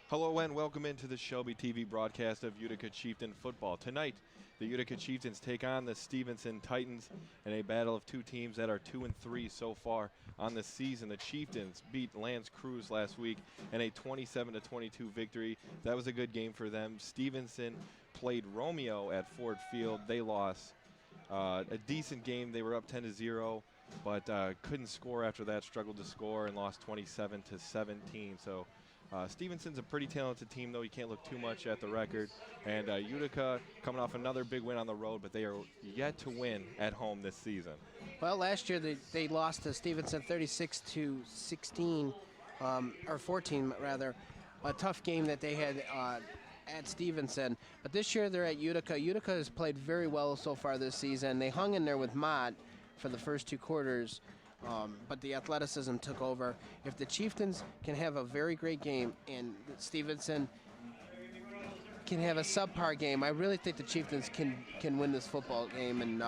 Hello and welcome into the Shelby TV broadcast of Utica Chieftain football. Tonight, the Utica Chieftains take on the Stevenson Titans in a battle of two teams that are 2-3 so far on the season. The Chieftains beat Lance Cruz last week in a 27-22 victory. That was a good game for them. Stevenson played Romeo at Ford Field. They lost. A decent game. They were up 10-0, but couldn't score after that. Struggled to score and lost 27-17. So. Stevenson's a pretty talented team, though. You can't look too much at the record. And Utica coming off another big win on the road, but they are yet to win at home this season. Well, last year they lost to Stevenson 36-16, or 14 rather. A tough game that they had at Stevenson. But this year they're at Utica. Utica has played very well so far this season. They hung in there with Mott for the first two quarters. But the athleticism took over. If the Chieftains can have a very great game and Stevenson can have a subpar game, I really think the Chieftains can win this football game. And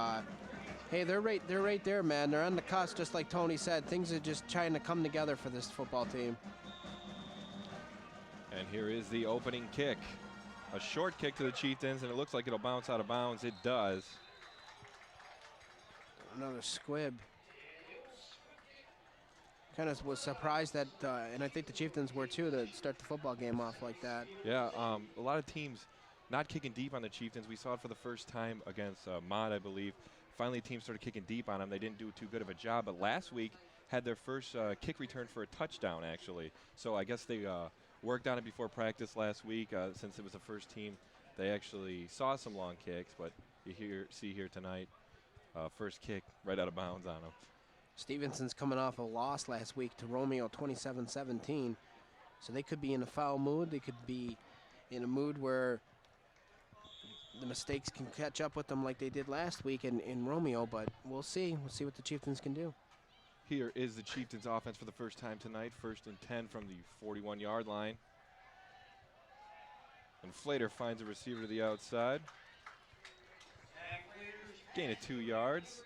hey, they're right there, man. They're on the cusp, just like Tony said. Things are just trying to come together for this football team. And here is the opening kick. A short kick to the Chieftains, and it looks like it'll bounce out of bounds. It does. Another squib. Kind of was surprised that, and I think the Chieftains were too, to start the football game off like that. Yeah, a lot of teams not kicking deep on the Chieftains. We saw it for the first time against Mott, I believe. Finally, teams started kicking deep on them. They didn't do too good of a job, but last week had their first kick return for a touchdown, actually. So I guess they worked on it before practice last week. Since it was the first team, they actually saw some long kicks, but you see here tonight, first kick right out of bounds on them. Stevenson's coming off a loss last week to Romeo 27-17. So they could be in a foul mood. They could be in a mood where the mistakes can catch up with them like they did last week in Romeo, but we'll see. We'll see what the Chieftains can do. Here is the Chieftains offense for the first time tonight. 1st and 10 from the 41-yard line. And Flater finds a receiver to the outside. Gain of 2 yards.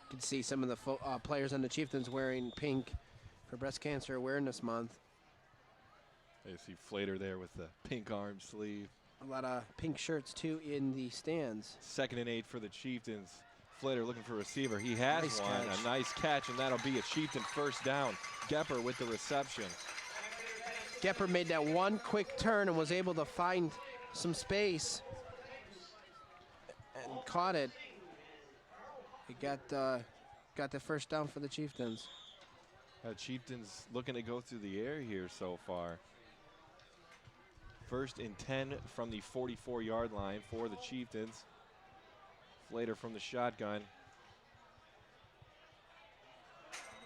You can see some of the players on the Chieftains wearing pink for Breast Cancer Awareness Month. You see Flater there with the pink arm sleeve. A lot of pink shirts, too, in the stands. 2nd and 8 for the Chieftains. Flater looking for a receiver. He has nice one. catch. A nice catch, and that'll be a Chieftain first down. Gepper with the reception. Gepper made that one quick turn and was able to find some space and caught it. He got the first down for the Chieftains. Chieftains looking to go through the air here so far. 1st and 10 from the 44-yard line for the Chieftains. Flater from the shotgun.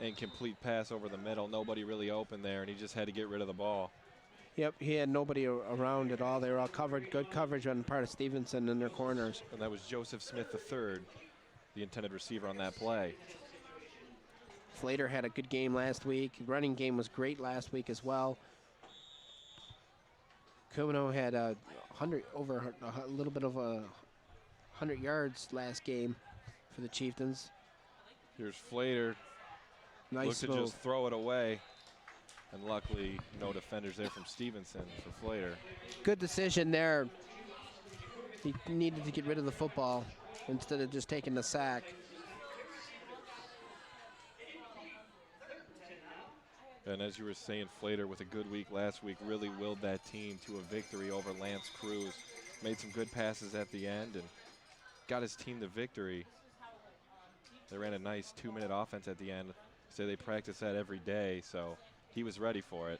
Incomplete pass over the middle. Nobody really open there, and he just had to get rid of the ball. Yep, he had nobody around at all. They were all covered. Good coverage on the part of Stevenson in their corners. And that was Joseph Smith III, the intended receiver on that play. Flater had a good game last week. Running game was great last week as well. Kumino had a little bit of 100 yards last game for the Chieftains. Here's Flater. Nice Looked move. to just throw it away. And luckily, no defenders there from Stevenson for Flater. Good decision there. He needed to get rid of the football instead of just taking the sack. And as you were saying, Flater with a good week last week really willed that team to a victory over Lance Cruz. Made some good passes at the end and got his team the victory. They ran a nice 2-minute offense at the end. So they practice that every day, so he was ready for it.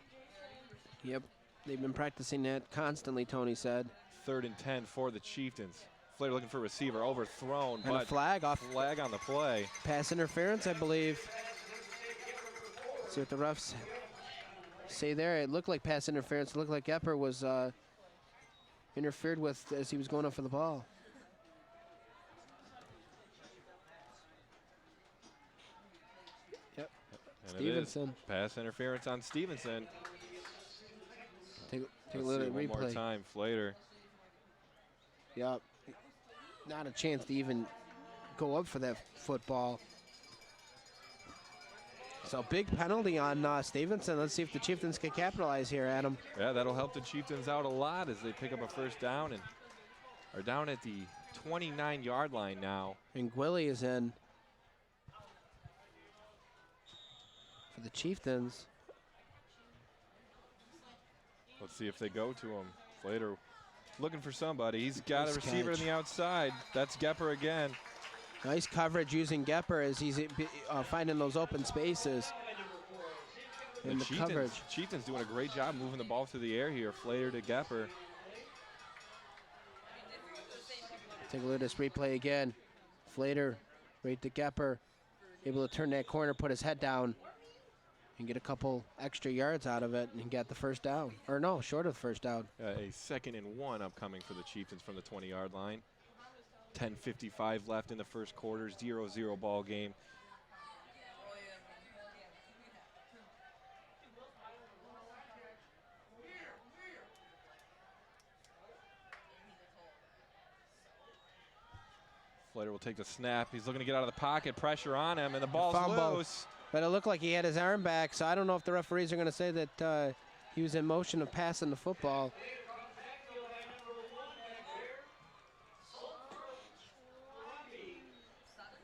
Yep, they've been practicing that constantly, Tony said. 3rd and 10 for the Chieftains. Flater looking for a receiver, overthrown, and but a flag on the play. Pass interference, I believe. See what the refs say there. It looked like pass interference. It looked like Gepper was interfered with as he was going up for the ball. Yep. And Stevenson. Pass interference on Stevenson. Take a little one replay. more time, Flater. Yep. Not a chance to even go up for that football. So big penalty on Stevenson. Let's see if the Chieftains can capitalize here, Adam. Yeah, that'll help the Chieftains out a lot as they pick up a first down and are down at the 29-yard line now. And Gwilly is in for the Chieftains. Let's see if they go to him. Slater looking for somebody. He's got a receiver on the outside. That's Gepper again. Nice coverage using Gepper as he's finding those open spaces in the coverage. Chieftains doing a great job moving the ball through the air here. Slater to Gepper. Take a look at this replay again. Slater right to Gepper. Able to turn that corner, put his head down, and get a couple extra yards out of it and get the first down. Or no, short of the first down. A 2nd and 1 upcoming for the Chieftains from the 20-yard line. 10:55 left in the first quarter, 0-0 ball game. Slater will take the snap. He's looking to get out of the pocket, pressure on him, and the ball's loose. But it looked like he had his arm back, so I don't know if the referees are going to say that he was in motion of passing the football.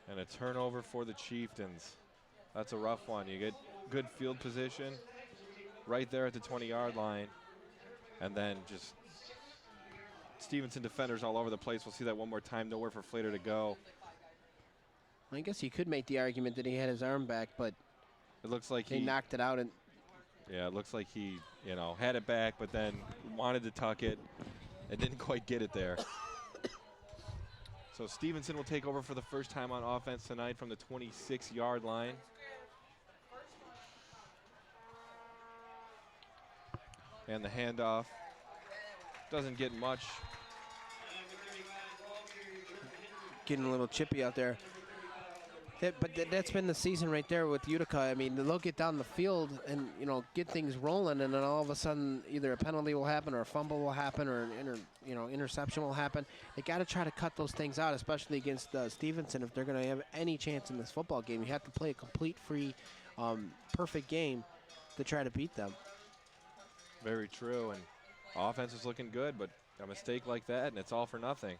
And a turnover for the Chieftains. That's a rough one. You get good field position right there at the 20-yard line. And then just Stevenson defenders all over the place. We'll see that one more time. Nowhere for Slater to go. I guess you could make the argument that he had his arm back, but it looks like he knocked it out. And yeah, it looks like he, had it back, but then wanted to tuck it and didn't quite get it there. So Stevenson will take over for the first time on offense tonight from the 26-yard line. And the handoff doesn't get much. Getting a little chippy out there. But that's been the season right there with Utica. I mean, they'll get down the field and, get things rolling, and then all of a sudden either a penalty will happen or a fumble will happen or an interception will happen. They got to try to cut those things out, especially against Stevenson. If they're going to have any chance in this football game, you have to play a complete, free, perfect game to try to beat them. Very true, and offense is looking good, but a mistake like that, and it's all for nothing.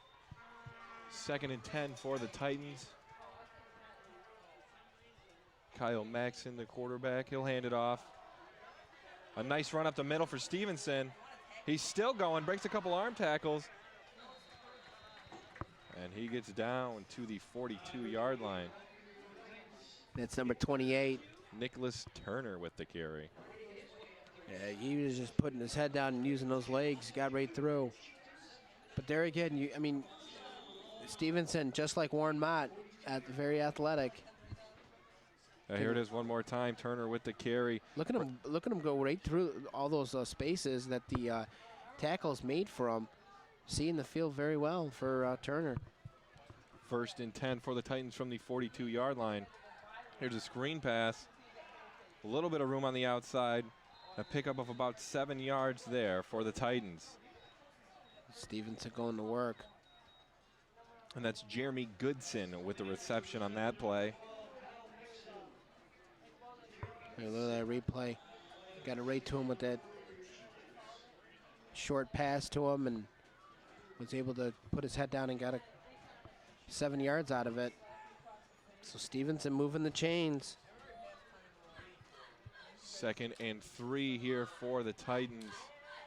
2nd and 10 for the Titans. Kyle Maxson, the quarterback, he'll hand it off. A nice run up the middle for Stevenson. He's still going, breaks a couple arm tackles. And he gets down to the 42-yard line. That's number 28. Nicholas Turner with the carry. Yeah, he was just putting his head down and using those legs, got right through. But there again, Stevenson, just like Warren Mott, very athletic. Here it is one more time. Turner with the carry. Look at him go right through all those spaces that the tackles made for him. Seeing the field very well for Turner. 1st and 10 for the Titans from the 42-yard line. Here's a screen pass. A little bit of room on the outside. A pickup of about 7 yards there for the Titans. Stevenson going to work. And that's Jeremy Goodson with the reception on that play. Look at that replay. Got it right to him with that short pass to him and was able to put his head down and got 7 yards out of it. So Stevenson moving the chains. 2nd and 3 here for the Titans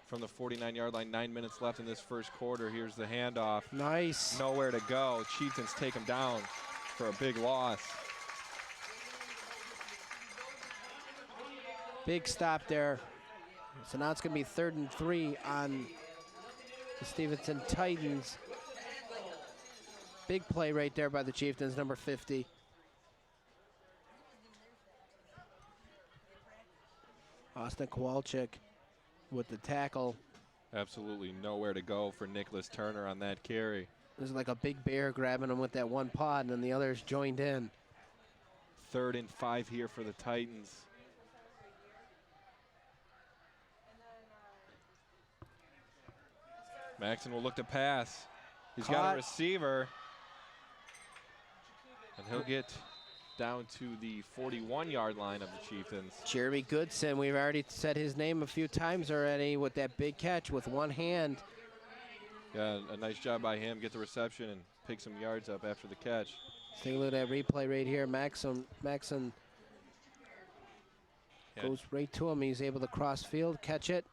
from the 49-yard line. 9 minutes left in this first quarter. Here's the handoff. Nice. Nowhere to go. Chieftains take him down for a big loss. Big stop there. So now it's going to be 3rd and 3 on the Stevenson Titans. Big play right there by the Chieftains, number 50. Austin Kowalczyk with the tackle. Absolutely nowhere to go for Nicholas Turner on that carry. It was like a big bear grabbing him with that one paw, and then the others joined in. 3rd and 5 here for the Titans. Maxson will look to pass. He's got a receiver. And he'll get down to the 41-yard line of the Chieftains. Jeremy Goodson, we've already said his name a few times already with that big catch with one hand. Yeah, a nice job by him. Get the reception and pick some yards up after the catch. Let's take a look at that replay right here. Maxon goes right to him. He's able to cross field, catch it.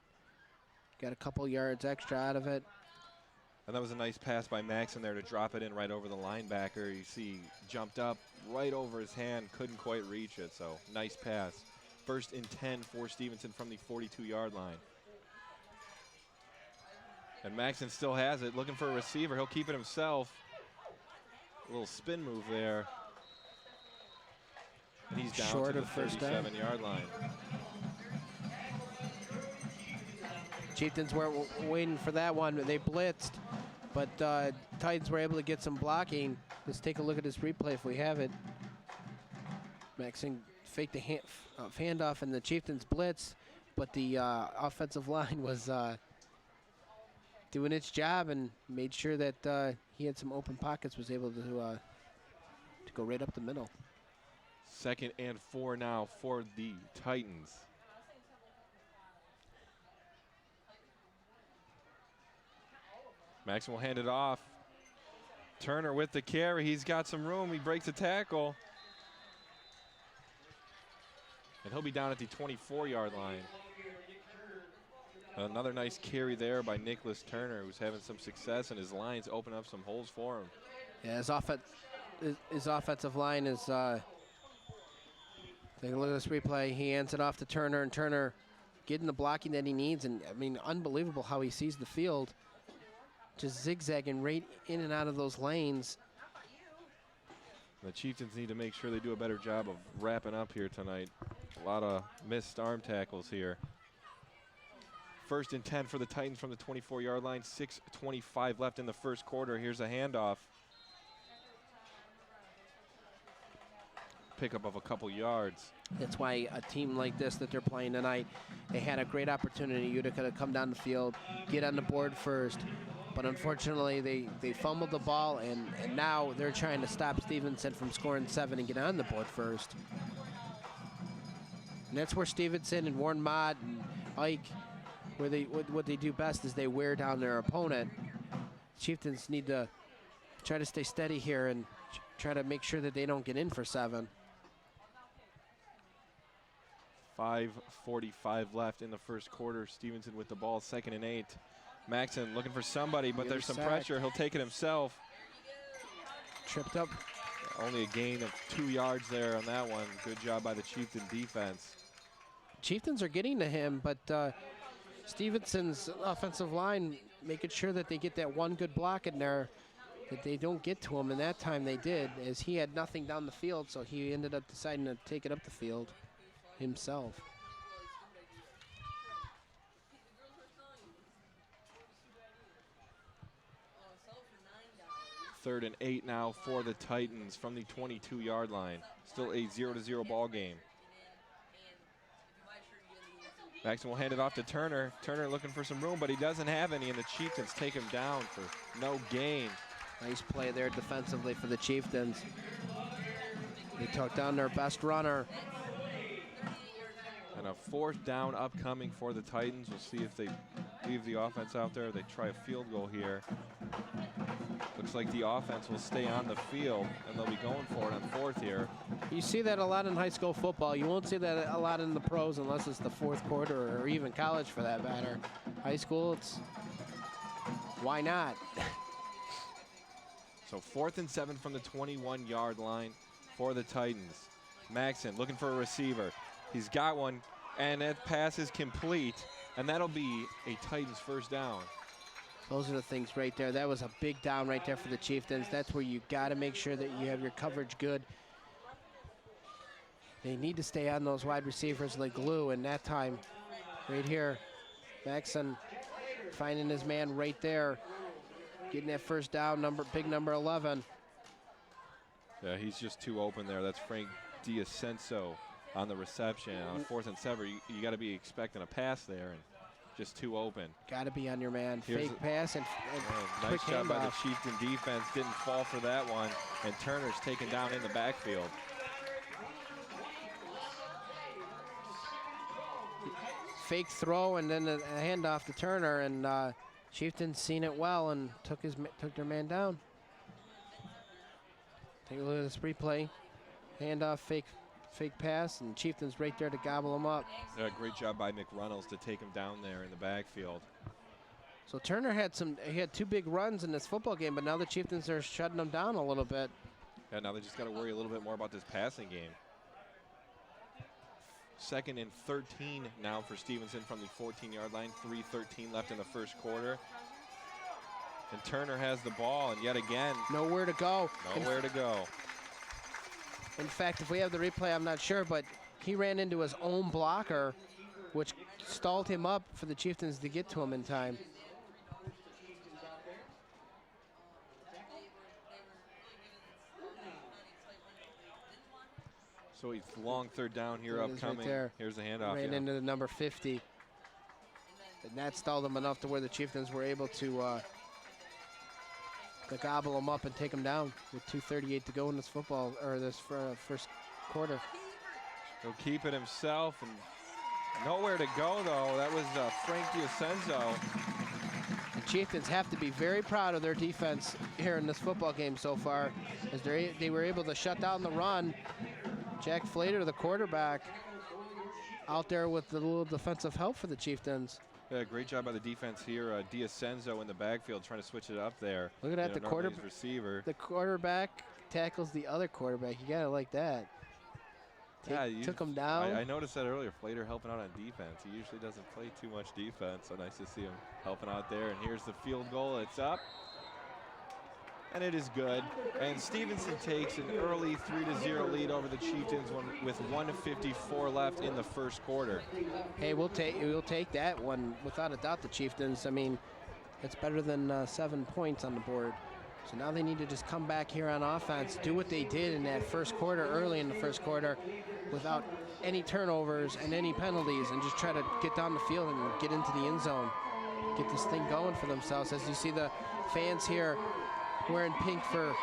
Got a couple yards extra out of it. And that was a nice pass by Maxon there to drop it in right over the linebacker. You see, jumped up right over his hand, couldn't quite reach it, so nice pass. First and 10 for Stevenson from the 42-yard line. And Maxon still has it, looking for a receiver. He'll keep it himself. A little spin move there. And he's down Short to the of first down. 37-yard line. Chieftains were waiting for that one. They blitzed, but Titans were able to get some blocking. Let's take a look at this replay if we have it. Maxon faked the handoff and the Chieftains blitzed, but the offensive line was doing its job and made sure that he had some open pockets, was able to go right up the middle. 2nd and 4 now for the Titans. Maxon will hand it off. Turner with the carry. He's got some room. He breaks a tackle. And he'll be down at the 24-yard line. Another nice carry there by Nicholas Turner, who's having some success, and his lines open up some holes for him. Yeah, his offensive line is, take a look at this replay. He hands it off to Turner, and Turner getting the blocking that he needs. And, I mean, unbelievable how he sees the field. Just zigzagging right in and out of those lanes. The Chieftains need to make sure they do a better job of wrapping up here tonight. A lot of missed arm tackles here. 1st and 10 for the Titans from the 24-yard line. 6:25 left in the first quarter. Here's a handoff. Pickup of a couple yards. That's why a team like this that they're playing tonight, they had a great opportunity, Utica, to come down the field, get on the board first. But unfortunately, they fumbled the ball, and now they're trying to stop Stevenson from scoring 7 and get on the board first. And that's where Stevenson and Warren Mott and Ike, what they do best is they wear down their opponent. Chieftains need to try to stay steady here and try to make sure that they don't get in for 7. 5:45 left in the first quarter. Stevenson with the ball, 2nd and 8. Maxon looking for somebody, but there's some pressure. He'll take it himself. Tripped up. Only a gain of 2 yards there on that one. Good job by the Chieftain defense. Chieftains are getting to him, but Stevenson's offensive line making sure that they get that one good block in there, that they don't get to him, and that time they did, as he had nothing down the field, so he ended up deciding to take it up the field himself. 3rd and 8 now for the Titans from the 22-yard line. Still a 0-0 ball game. Maxon will hand it off to Turner. Turner looking for some room, but he doesn't have any, and the Chieftains take him down for no gain. Nice play there defensively for the Chieftains. They took down their best runner. And a 4th down upcoming for the Titans. We'll see if they leave the offense out there. They try a field goal here. Looks like the offense will stay on the field, and they'll be going for it on 4th here. You see that a lot in high school football. You won't see that a lot in the pros unless it's the 4th quarter, or even college for that matter. High school, it's why not? So 4th and 7 from the 21-yard line for the Titans. Maxon looking for a receiver. He's got one, and that pass is complete, and that'll be a Titans 1st down. Those are the things right there. That was a big down right there for the Chieftains. That's where you got to make sure that you have your coverage good. They need to stay on those wide receivers like glue, and that time, right here, Maxon finding his man right there, getting that 1st down, big number 11. Yeah, he's just too open there. That's Frank D'Ascenso on the reception. On 4th and 7, you got to be expecting a pass there. And just too open. Got to be on your man. Here's Fake pass and nice quick job by the handoff. Chieftain defense. Didn't fall for that one. And Turner's taken down in the backfield. Fake throw and then a handoff to Turner, and Chieftains seen it well and took their man down. Take a look at this replay. Handoff, fake pass, and Chieftains right there to gobble him up. Great job by McReynolds to take him down there in the backfield. So Turner had two big runs in this football game, but now the Chieftains are shutting them down a little bit. Yeah, now they just got to worry a little bit more about this passing game. 2nd and 13 now for Stevenson from the 14-yard line. 3:13 left in the first quarter. And Turner has the ball, and yet again, nowhere to go. Nowhere to go. In fact, if we have the replay, I'm not sure, but he ran into his own blocker, which stalled him up for the Chieftains to get to him in time. So it's long 3rd down here upcoming. Right there. Here's the handoff. Ran into the number 50. And that stalled them enough to where the Chieftains were able to gobble them up and take them down with 2:38 to go in this first quarter. He'll keep it himself, and nowhere to go though. That was Frank D'Acenzo. The Chieftains have to be very proud of their defense here in this football game so far, as they were able to shut down the run. Jack Flater, the quarterback, out there with the little defensive help for the Chieftains. Yeah, great job by the defense here. D'Acenzo in the backfield trying to switch it up there. Look at that, the receiver. The quarterback tackles the other quarterback. You gotta like that. Took him down. I noticed that earlier. Flater helping out on defense. He usually doesn't play too much defense, so nice to see him helping out there. And here's the field goal. It's up. And it is good. And Stevenson takes an early 3-0 lead over the Chieftains with 1:54 left in the first quarter. Hey, we'll take that one without a doubt. The Chieftains. I mean, it's better than 7 points on the board. So now they need to just come back here on offense, do what they did in that first quarter, early in the first quarter, without any turnovers and any penalties, and just try to get down the field and get into the end zone, get this thing going for themselves. As you see the fans here wearing pink for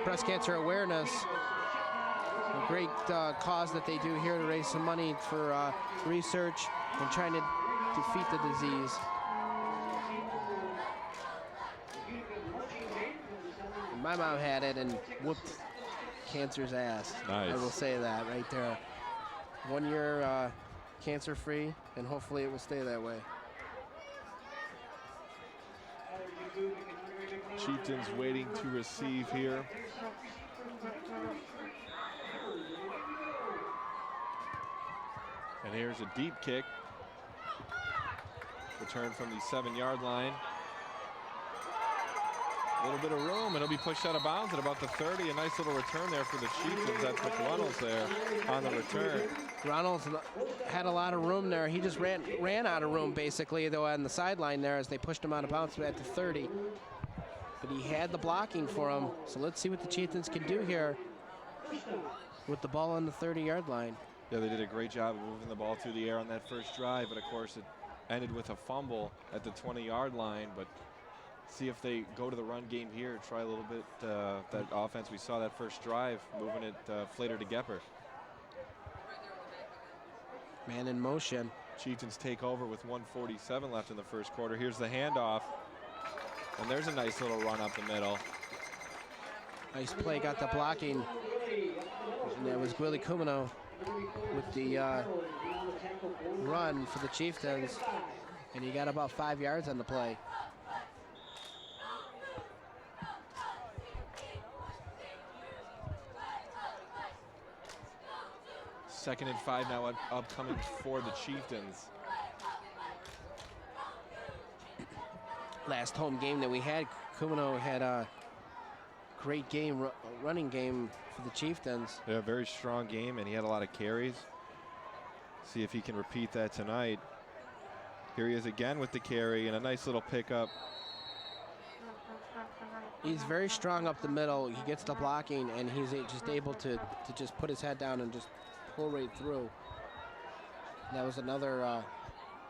breast cancer awareness. A great cause that they do here to raise some money for research and trying to defeat the disease. My mom had it and whooped cancer's ass. Nice. I will say that right there. 1 year cancer-free, and hopefully it will stay that way. Chieftains waiting to receive here. And here's a deep kick. Return from the 7-yard line. A little bit of room, and it'll be pushed out of bounds at about the 30. A nice little return there for the Chieftains. That's McReynolds there on the return. Reynolds had a lot of room there. He just ran out of room, basically, though, on the sideline there as they pushed him out of bounds at the 30. But he had the blocking for him. So let's see what the Chieftains can do here with the ball on the 30-yard line. Yeah, they did a great job of moving the ball through the air on that first drive, but of course it ended with a fumble at the 20-yard line. But see if they go to the run game here, try a little bit that offense we saw that first drive, moving it Flater to Gepper. Man in motion. Chieftains take over with 1:47 left in the first quarter. Here's the handoff, and there's a nice little run up the middle. Nice play, got the blocking. And that was Willie Kumino with the run for the Chieftains. And he got about 5 yards on the play. Second and 5 now upcoming for the Chieftains. Last home game that we had, Kumino had a great game, running game for the Chieftains. Yeah, very strong game, and he had a lot of carries. See if he can repeat that tonight. Here he is again with the carry and a nice little pickup. He's very strong up the middle. He gets the blocking, and he's just able to just put his head down and just pull right through. That was another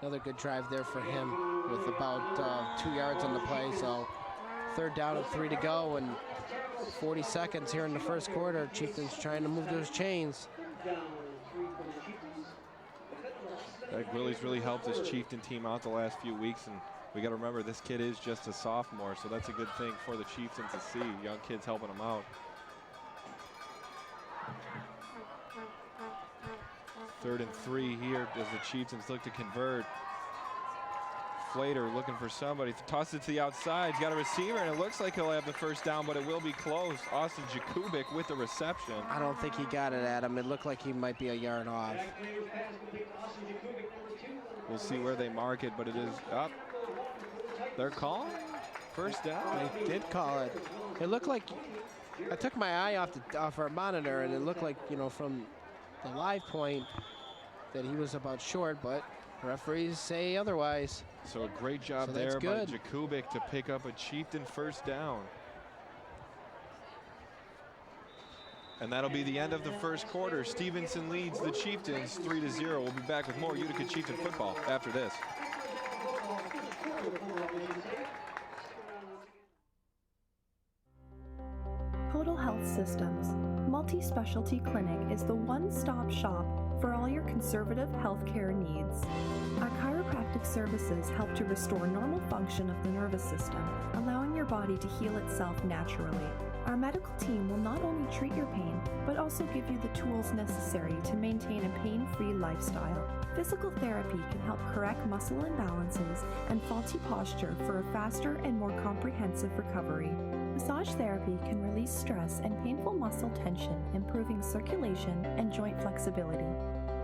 Another good drive there for him with about 2 yards on the play. So 3rd down and 3 to go, and 40 seconds here in the first quarter. Chieftains trying to move those chains. Willie's really helped this Chieftain team out the last few weeks, and we got to remember this kid is just a sophomore, so that's a good thing for the Chieftains to see. Young kids helping them out. 3rd and 3 here as the Chieftains look to convert. Flater looking for somebody. Toss it to the outside. He's got a receiver, and it looks like he'll have the first down, but it will be close. Austin Jakubik with the reception. I don't think he got it at him. It looked like he might be a yard off. We'll see where they mark it, but it is up. They're calling first down. They did call it. It looked like, I took my eye off our monitor, and it looked like, you know, from the live point that he was about short, but referees say otherwise. So a great job there by Jakubik to pick up a Chieftain first down. And that'll be the end of the first quarter. Stevenson leads the Chieftains 3-0. We'll be back with more Utica Chieftain football after this. Total Health Systems Multi-Specialty Clinic is the one-stop shop for all your conservative healthcare needs. Our chiropractic services help to restore normal function of the nervous system, allowing your body to heal itself naturally. Our medical team will not only treat your pain, but also give you the tools necessary to maintain a pain-free lifestyle. Physical therapy can help correct muscle imbalances and faulty posture for a faster and more comprehensive recovery. Massage therapy can release stress and painful muscle tension, improving circulation and joint flexibility.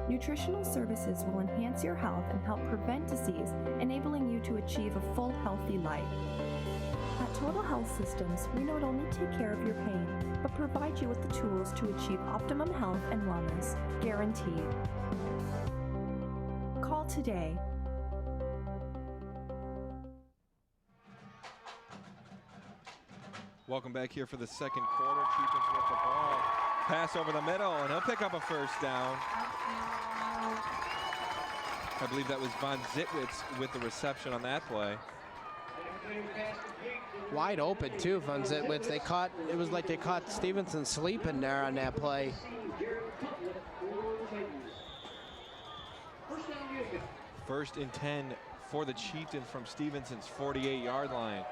Nutritional services will enhance your health and help prevent disease, enabling you to achieve a full, healthy life. At Total Health Systems, we not only take care of your pain, but provide you with the tools to achieve optimum health and wellness, guaranteed. Call today. Welcome back here for the second quarter. Chieftains with the ball. Pass over the middle, and he'll pick up a first down. I believe that was Von Zitwitz with the reception on that play. Wide open too, Von Zitwitz. It was like they caught Stevenson sleeping there on that play. First and 10 for the Chieftains from Stevenson's 48-yard line.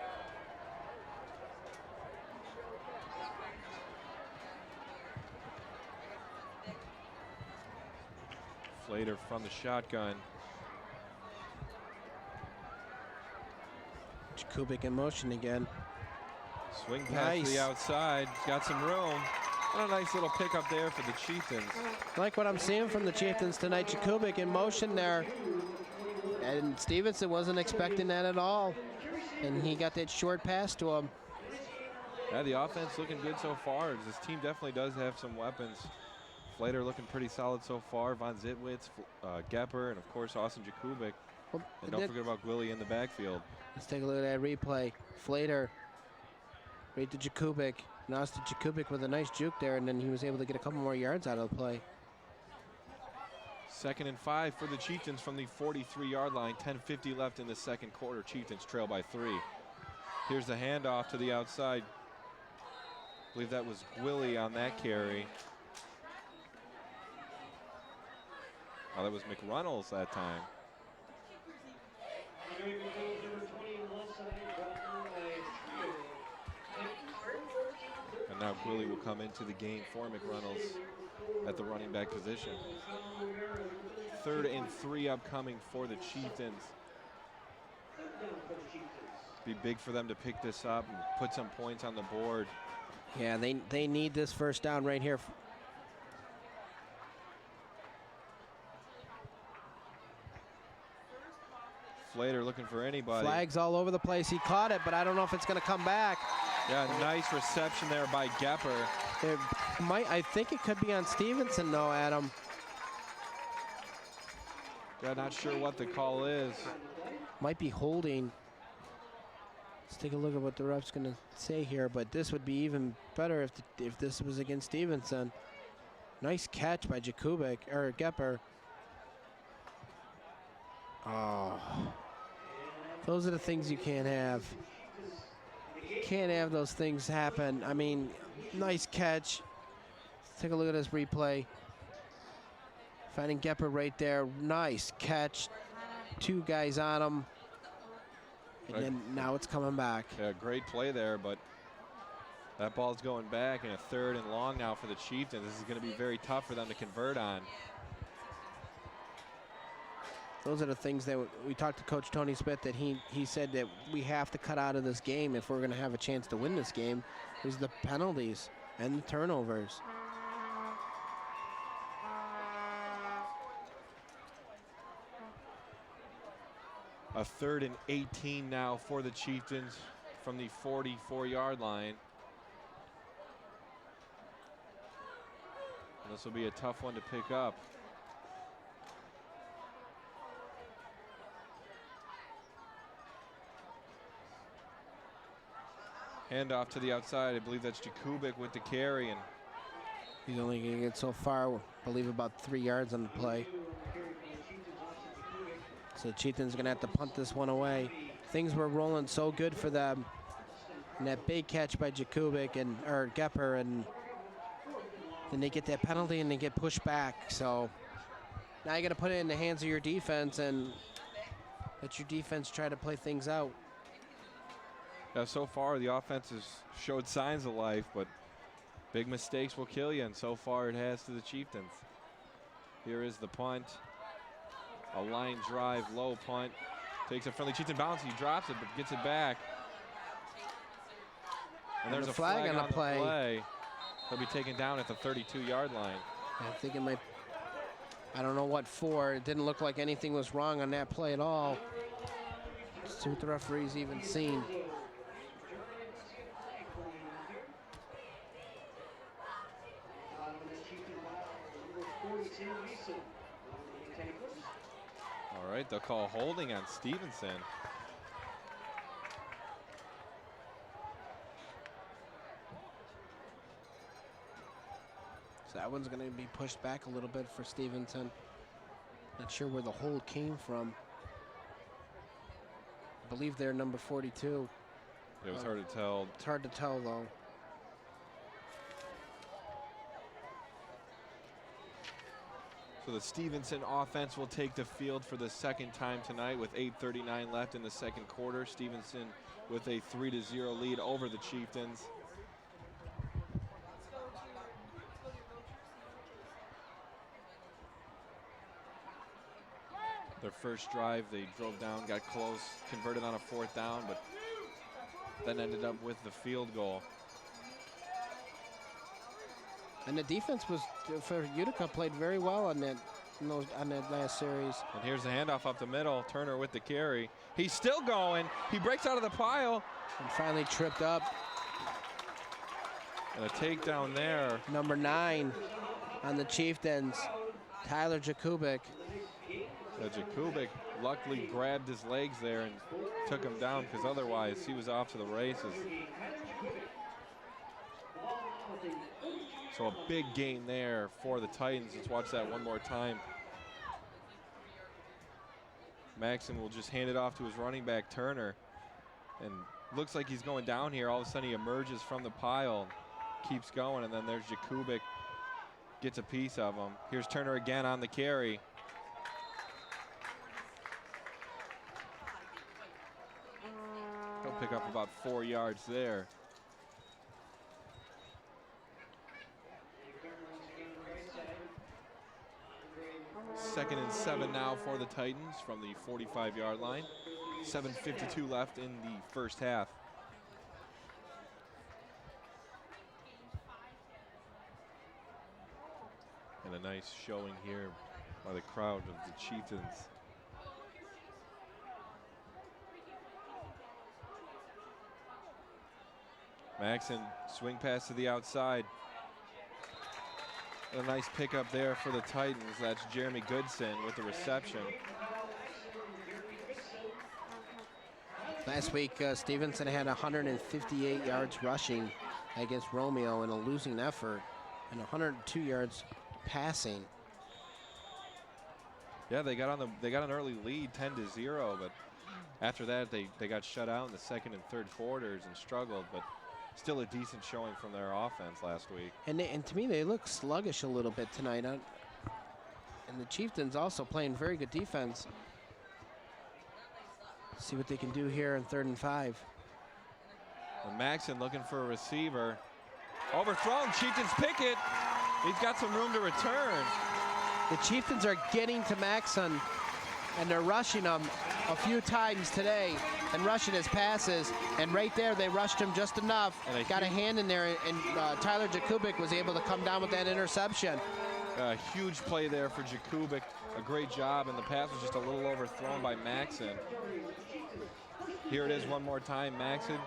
Flater from the shotgun. Jakubik in motion again. Swing pass to the outside. He's got some room. And a nice little pickup there for the Chieftains. I like what I'm seeing from the Chieftains tonight. Jakubik in motion there. And Stevenson wasn't expecting that at all. And he got that short pass to him. Yeah, the offense looking good so far. This team definitely does have some weapons. Flater looking pretty solid so far. Von Zitwitz, Gepper, and of course Austin Jakubik. And don't forget about Gwilly in the backfield. Let's take a look at that replay. Flater right to Jakubik. And Austin Jakubik with a nice juke there, and then he was able to get a couple more yards out of the play. 2nd and 5 for the Chieftains from the 43-yard line. 10:50 left in the second quarter. Chieftains trail by 3. Here's the handoff to the outside. I believe that was Gwilly on that carry. Oh, that was McReynolds that time. And now Gwilly will come into the game for McReynolds at the running back position. 3rd and 3 upcoming for the Chieftains. Be big for them to pick this up and put some points on the board. Yeah, they need this first down right here. Flater looking for anybody. Flags all over the place. He caught it, but I don't know if it's going to come back. Yeah, nice reception there by Gepper. I think it could be on Stevenson, though, Adam. Yeah, not sure what the call is. Might be holding. Let's take a look at what the ref's going to say here, but this would be even better if this was against Stevenson. Nice catch by Jakubik, or Gepper. Oh, those are the things you can't have. Can't have those things happen. I mean, nice catch. Let's take a look at this replay. Finding Gepper right there. Nice catch. Two guys on him. And then now it's coming back. Yeah, great play there, but that ball's going back, and a 3rd and long now for the Chieftains. This is going to be very tough for them to convert on. Those are the things that we talked to Coach Tony Smith, that he said that we have to cut out of this game if we're going to have a chance to win this game, is the penalties and the turnovers. A 3rd and 18 now for the Chieftains from the 44-yard line. And this will be a tough one to pick up. Hand off to the outside. I believe that's Jakubik with the carry, and he's only going to get so far. I believe about 3 yards on the play. So Chieftains are going to have to punt this one away. Things were rolling so good for them. And that big catch by Jakubik or Gepper, and then they get that penalty and they get pushed back. So now you got to put it in the hands of your defense and let your defense try to play things out. Yeah, so far the offense has showed signs of life, but big mistakes will kill you, and so far it has to the Chieftains. Here is the punt. A line drive, low punt. Takes a friendly Chieftain bounce. He drops it, but gets it back. And there's a flag on the play. He'll be taken down at the 32-yard line. I think it might, I don't know what for. It didn't look like anything was wrong on that play at all. Let's see what the referee's even seen. All right, they'll call holding on Stevenson. So that one's going to be pushed back a little bit for Stevenson. Not sure where the hold came from. I believe they're number 42. It was hard to tell. It's hard to tell, though. So the Stevenson offense will take the field for the 2nd time tonight with 8:39 left in the 2nd quarter. Stevenson with a 3-0 lead over the Chieftains. Their first drive, they drove down, got close, converted on a 4th down, but then ended up with the field goal. And the defense was for Utica played very well on that last series. And here's the handoff up the middle. Turner with the carry. He's still going. He breaks out of the pile. And finally tripped up. And a takedown there. Number 9 on the Chieftains, Tyler Jakubik. Jakubik luckily grabbed his legs there and took him down, because otherwise he was off to the races. So a big gain there for the Titans. Let's watch that one more time. Maxon will just hand it off to his running back, Turner. And looks like he's going down here. All of a sudden he emerges from the pile, keeps going, and then there's Jakubik, gets a piece of him. Here's Turner again on the carry. He'll pick up about 4 yards there. 2nd and 7 now for the Titans from the 45-yard line. 7:52 left in the first half. And a nice showing here by the crowd of the Chieftains. Maxon, swing pass to the outside. A nice pickup there for the Titans. That's Jeremy Goodson with the reception. Last week, Stevenson had 158 yards rushing against Romeo in a losing effort, and 102 yards passing. Yeah, they got an early lead, 10-0, but after that they got shut out in the second and third quarters and struggled, but still a decent showing from their offense last week. And to me, they look sluggish a little bit tonight. And the Chieftains also playing very good defense. See what they can do here in 3rd and 5. And Maxon looking for a receiver. Overthrown, Chieftains pick it. He's got some room to return. The Chieftains are getting to Maxon, and they're rushing him a few times today and rushing his passes. And right there, they rushed him just enough. And got a hand in there, and Tyler Jakubik was able to come down with that interception. A huge play there for Jakubik. A great job, and the pass was just a little overthrown by Maxon. Here it is one more time, Maxon.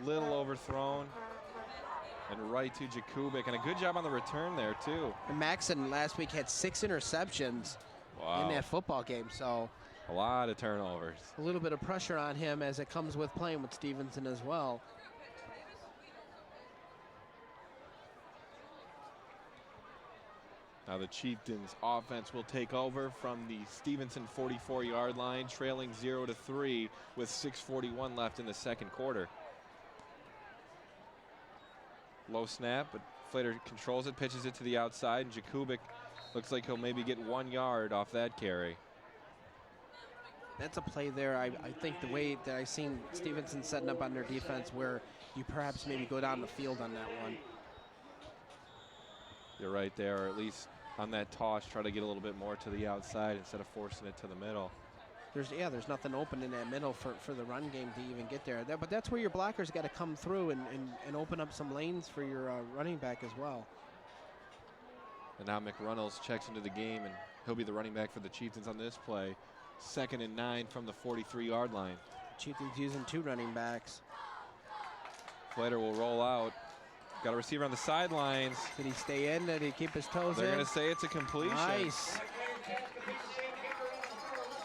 Little overthrown. And right to Jakubik, and a good job on the return there, too. And Maxon last week had 6 interceptions in that football game, so a lot of turnovers. A little bit of pressure on him as it comes with playing with Stevenson as well. Now the Chieftains offense will take over from the Stevenson 44-yard line, trailing 0-3 with 6:41 left in the second quarter. Low snap, but Flater controls it, pitches it to the outside, and Jakubik looks like he'll maybe get 1 yard off that carry. That's a play there. I think the way that I've seen Stevenson setting up on their defense where you perhaps maybe go down the field on that one. You're right there, or at least on that toss, try to get a little bit more to the outside instead of forcing it to the middle. There's nothing open in that middle for the run game to even get there. But that's where your blockers got to come through and open up some lanes for your running back as well. And now McReynolds checks into the game, and he'll be the running back for the Chieftains on this play. 2nd and 9 from the 43-yard line. Chieftains using 2 running backs. Flater will roll out. Got a receiver on the sidelines. Did he stay in? Did he keep his toes in? They're going to say it's a completion. Nice.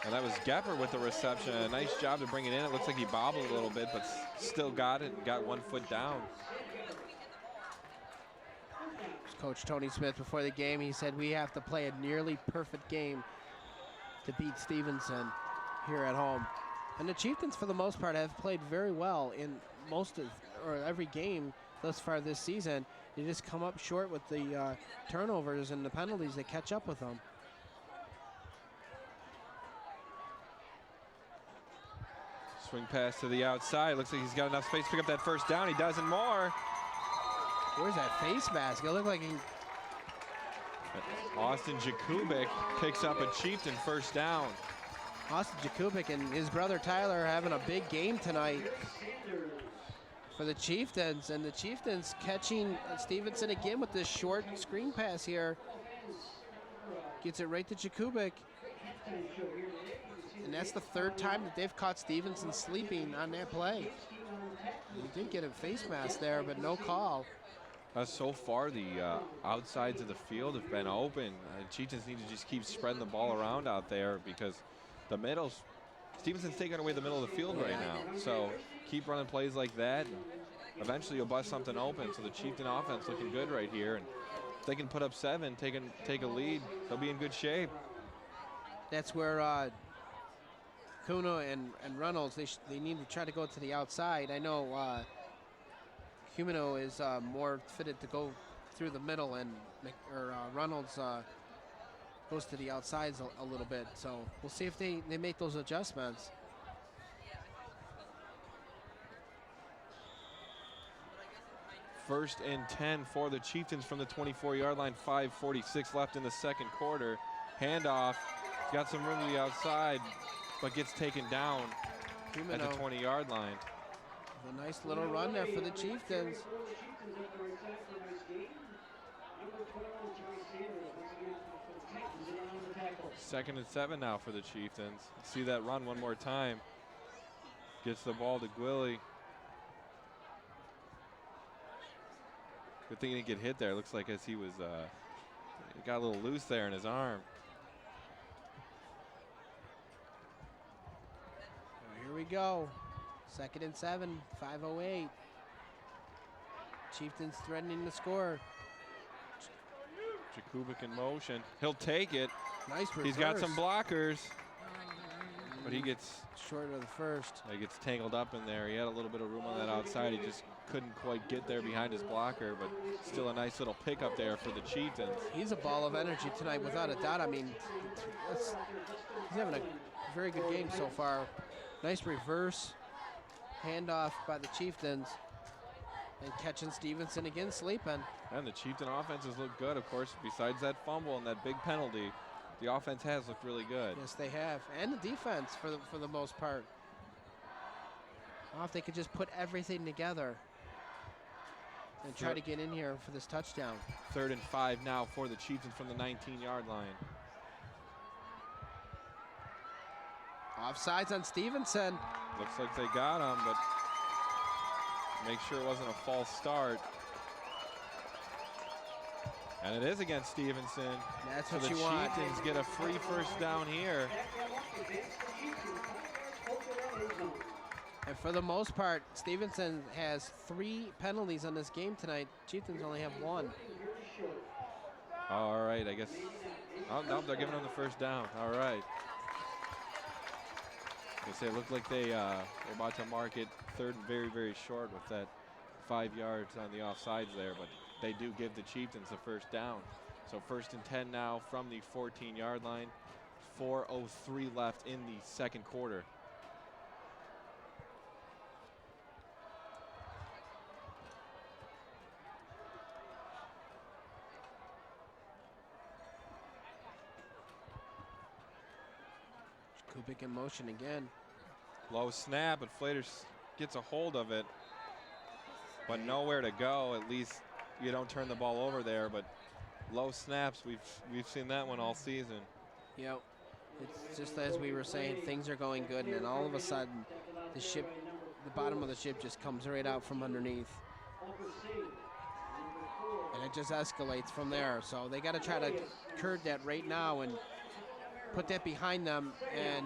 And that was Gepper with the reception. A nice job to bring it in. It looks like he bobbled a little bit, but still got it and got 1 foot down. Coach Tony Smith before the game, he said we have to play a nearly perfect game to beat Stevenson here at home. And the Chieftains, for the most part, have played very well in most of, or every game thus far this season. They just come up short with the turnovers and the penalties that catch up with them. Swing pass to the outside. Looks like he's got enough space to pick up that first down. He does and more. Where's that face mask? It looked like he... Austin Jakubik picks up a Chieftain first down. Austin Jakubik and his brother Tyler are having a big game tonight for the Chieftains. And the Chieftains catching Stevenson again with this short screen pass here. Gets it right to Jakubik. And that's the 3rd time that they've caught Stevenson sleeping on that play. He did get a face mask there, but no call. So far, the outsides of the field have been open. Chieftains need to just keep spreading the ball around out there because the middles, Stevenson's taking away the middle of the field right now. So keep running plays like that, and eventually you'll bust something open. So the Chieftain offense looking good right here. And if they can put up 7, take a lead, they'll be in good shape. That's where Kuno and Reynolds, they need to try to go to the outside. I know Humano is more fitted to go through the middle, and Reynolds goes to the outsides a little bit. So we'll see if they make those adjustments. First and 10 for the Chieftains from the 24-yard line. 5:46 left in the second quarter. Handoff. He's got some room to the outside, but gets taken down at the 20-yard line. A nice little run there for the Chieftains. Second and 7 now for the Chieftains. See that run one more time. Gets the ball to Gwilly. Good thing he didn't get hit there. Looks like as he was, he got a little loose there in his arm. Here we go. 2nd and 7, 5:08. Chieftains threatening to score. Jakubik in motion. He'll take it. Nice reverse. He's got some blockers, but he gets short of the first. he gets tangled up in there. He had a little bit of room on that outside. He just couldn't quite get there behind his blocker, but still a nice little pickup there for the Chieftains. He's a ball of energy tonight, without a doubt. I mean, he's having a very good game so far. Nice reverse handoff by the Chieftains, and catching Stevenson again sleeping. And the Chieftain offenses look good, of course. Besides that fumble and that big penalty, the offense has looked really good. Yes, they have, and the defense for the most part. Oh, if they could just put everything together and try to get in here for this touchdown. 3rd and 5 now for the Chieftains from the 19-yard line. Offsides on Stevenson. Looks like they got him, but make sure it wasn't a false start. And it is against Stevenson. That's so what the you want. Chieftains get a free first down here. And for the most part, Stevenson has 3 penalties on this game tonight. Chieftains only have 1. All right, I guess. Oh, no, they're giving them the first down. All right. They say it looked like they were about to mark it 3rd and very, very short with that 5 yards on the offsides there, but they do give the Chieftains the first down. So 1st and 10 now from the 14-yard line. 4:03 left in the second quarter. Kubik in motion again. Low snap, but Flater gets a hold of it, but nowhere to go. At least you don't turn the ball over there, but low snaps, we've seen that one all season. Yep. It's just as we were saying, things are going good, and then all of a sudden, the bottom of the ship just comes right out from underneath. And it just escalates from there. So they got to try to curb that right now and put that behind them and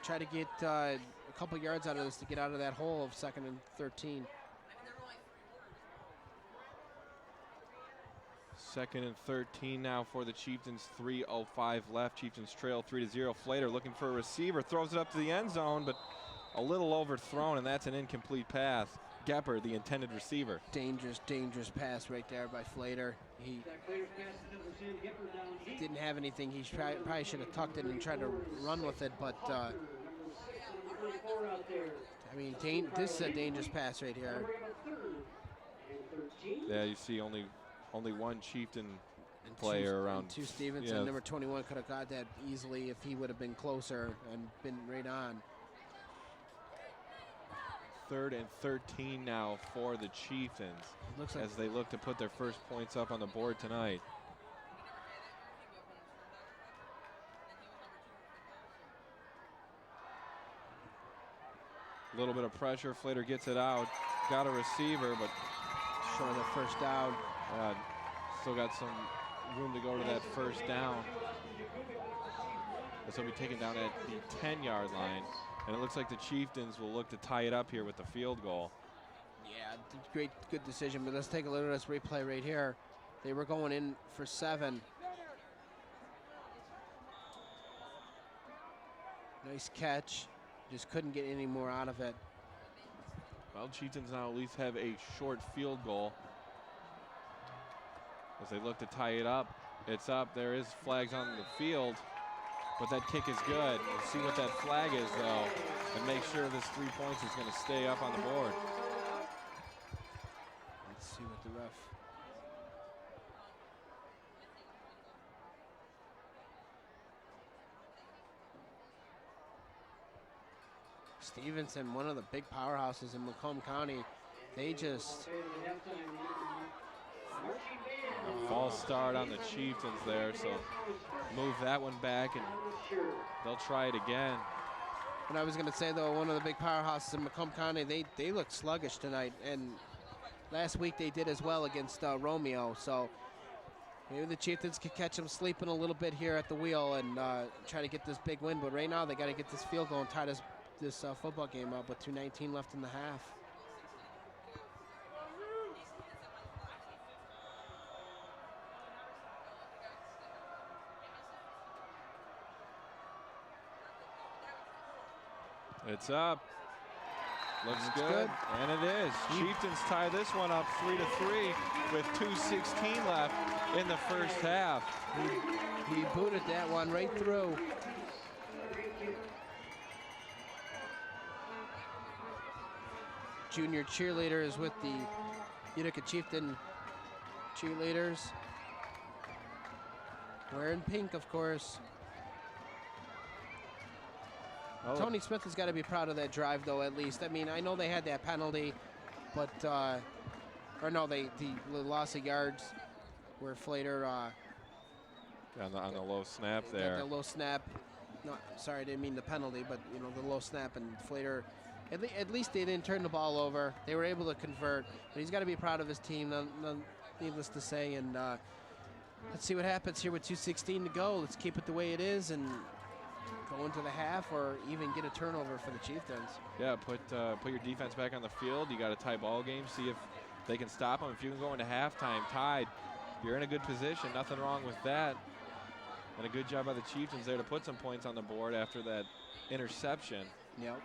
try to get a couple yards out of this to get out of that hole of 2nd and 13. 2nd and 13 now for the Chieftains. 3:05 left. Chieftains trail 3-0. Flater looking for a receiver, throws it up to the end zone, but a little overthrown, and that's an incomplete pass. Gepper, the intended receiver. Dangerous, dangerous pass right there by Flater. He didn't have anything. He probably should have tucked it and tried to run with it, but I mean, this is a dangerous pass right here. Yeah, you see only one Chieftain And player around. 2 Stevenson. Yeah. Number 21 could have got that easily if he would have been closer and been right on. 3rd and 13 now for the Chieftains Looks like as they look to put their first points up on the board tonight. A little bit of pressure. Flater gets it out. Got a receiver, but short of the first down. still got some room to go to that first down. This will be taken down at the 10-yard line. And it looks like the Chieftains will look to tie it up here with the field goal. Yeah, good decision. But let's take a look at this replay right here. They were going in for 7. Nice catch. Just couldn't get any more out of it. Well, Chieftains now at least have a short field goal as they look to tie it up. It's up. There is flags on the field, but that kick is good. We'll see what that flag is, though, and make sure this 3 points is going to stay up on the board. Let's see what the ref. Stevenson, one of the big powerhouses in Macomb County, they just False start on the Chieftains there, so move that one back and they'll try it again. What I was going to say, though, one of the big powerhouses in Macomb County, they look sluggish tonight, and last week they did as well against Romeo, so maybe the Chieftains could catch them sleeping a little bit here at the wheel and try to get this big win, but right now they got to get this field goal and tie this football game up with 2:19 left in the half. It's up. Looks That's good. And it is. Chieftains tie this one up 3-3 with 2:16 left in the first half. He booted that one right through. Junior cheerleaders with the Utica Chieftain cheerleaders. Wearing pink, of course. Oh. Tony Smith has got to be proud of that drive, though, at least. I mean, I know they had that penalty, but, or no, the loss of yards where Flater on the low snap there. the low snap. No, sorry, I didn't mean the penalty, but, you know, the low snap and Flater. At least they didn't turn the ball over. They were able to convert, but he's got to be proud of his team, needless to say. And let's see what happens here with 2:16 to go. Let's keep it the way it is and go into the half or even get a turnover for the Chieftains. Yeah, put your defense back on the field. You got a tie ball game. See if they can stop them. If you can go into halftime tied, you're in a good position. Nothing wrong with that. And a good job by the Chieftains there to put some points on the board after that interception. Yep.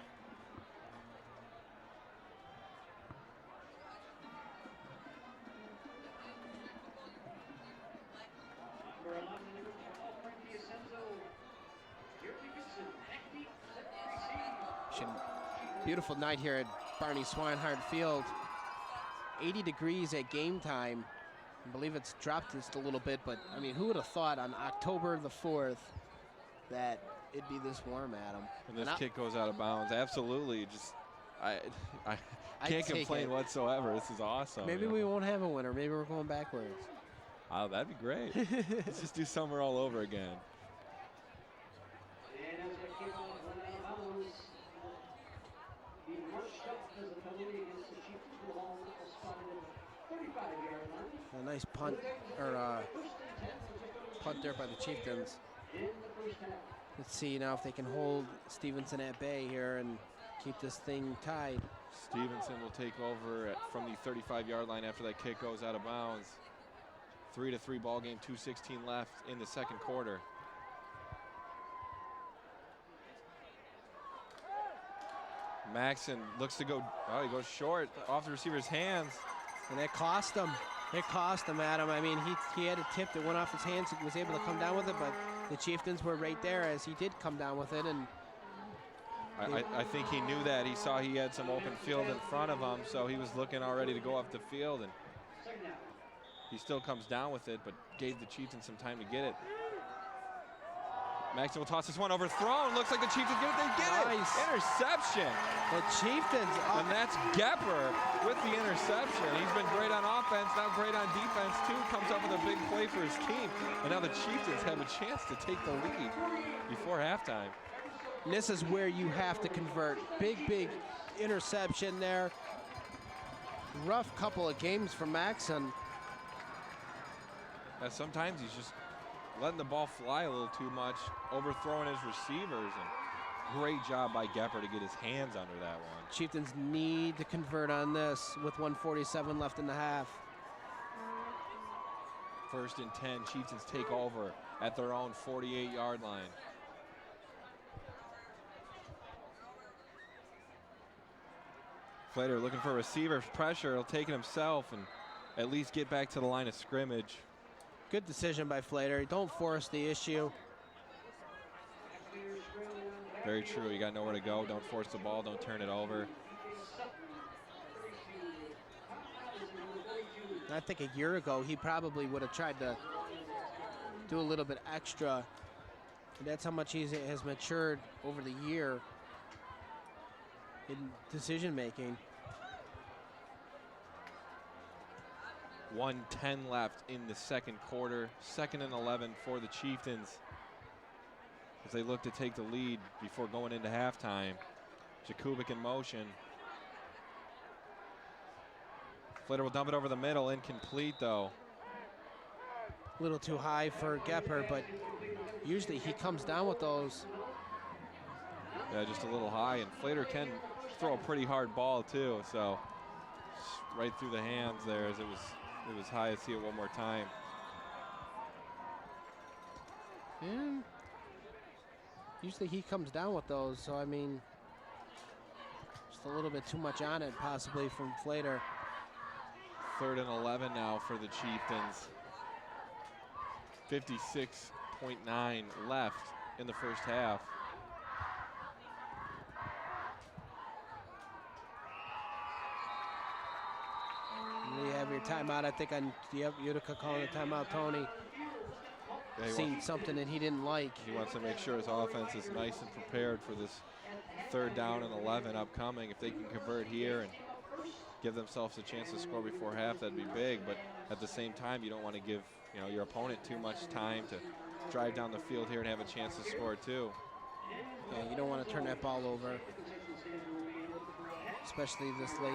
Beautiful night here at Barney Swinehart Field. 80 degrees at game time. I believe it's dropped just a little bit, but I mean, who would have thought on October the 4th that it'd be this warm, Adam? And this kick goes out of bounds. Absolutely. Just I can't complain whatsoever. This is awesome. Maybe we won't have a winner. Maybe we're going backwards. Oh, that'd be great. Let's just do summer all over again. A nice punt punt there by the Chieftains. Let's see now if they can hold Stevenson at bay here and keep this thing tied. Stevenson will take over from the 35-yard line after that kick goes out of bounds. 3-3 ball game, 2:16 left in the second quarter. Maxson looks to go, oh, he goes short off the receiver's hands. And that cost him. It cost him, Adam. I mean, he had a tip that went off his hands. He was able to come down with it, but the Chieftains were right there as he did come down with it. And I think he knew that. He saw he had some open field in front of him, so he was looking already to go up the field. And he still comes down with it, but gave the Chieftains some time to get it. Maxson will toss this one overthrown. Looks like the Chieftains get it. They get it. Interception. The Chieftains. And that's Gepper with the interception. He's been great on offense, now great on defense too. Comes up with a big play for his team. And now the Chieftains have a chance to take the lead before halftime. And this is where you have to convert. Big interception there. Rough couple of games for Maxson. Sometimes he's just letting the ball fly a little too much, overthrowing his receivers, and great job by Gepper to get his hands under that one. Chieftains need to convert on this with 1:47 left in the half. 1st and 10, Chieftains take over at their own 48-yard line. Flater looking for a receiver pressure. He'll take it himself and at least get back to the line of scrimmage. Good decision by Flater. Don't force the issue. Very true. You got nowhere to go. Don't force the ball. Don't turn it over. I think a year ago he probably would have tried to do a little bit extra. And that's how much he has matured over the year in decision making. 1:10 left in the second quarter. 2nd and 11 for the Chieftains as they look to take the lead before going into halftime. Jakubik in motion. Flater will dump it over the middle. Incomplete though. A little too high for Gepper, but usually he comes down with those. Yeah, just a little high, and Flater can throw a pretty hard ball too, so right through the hands there as it was high. Let's see it one more time. And usually he comes down with those, so I mean, a little bit too much on it, possibly from Flater. 3rd and 11 now for the Chieftains. 56.9 left in the first half. You have your timeout, I think, on Utica calling a timeout, Tony. Yeah, Seen something that he didn't like. He wants to make sure his offense is nice and prepared for this 3rd down and 11 upcoming. If they can convert here and give themselves a chance to score before half, that'd be big. But at the same time, you don't want to give your opponent too much time to drive down the field here and have a chance to score too. Yeah, you don't want to turn that ball over, especially this late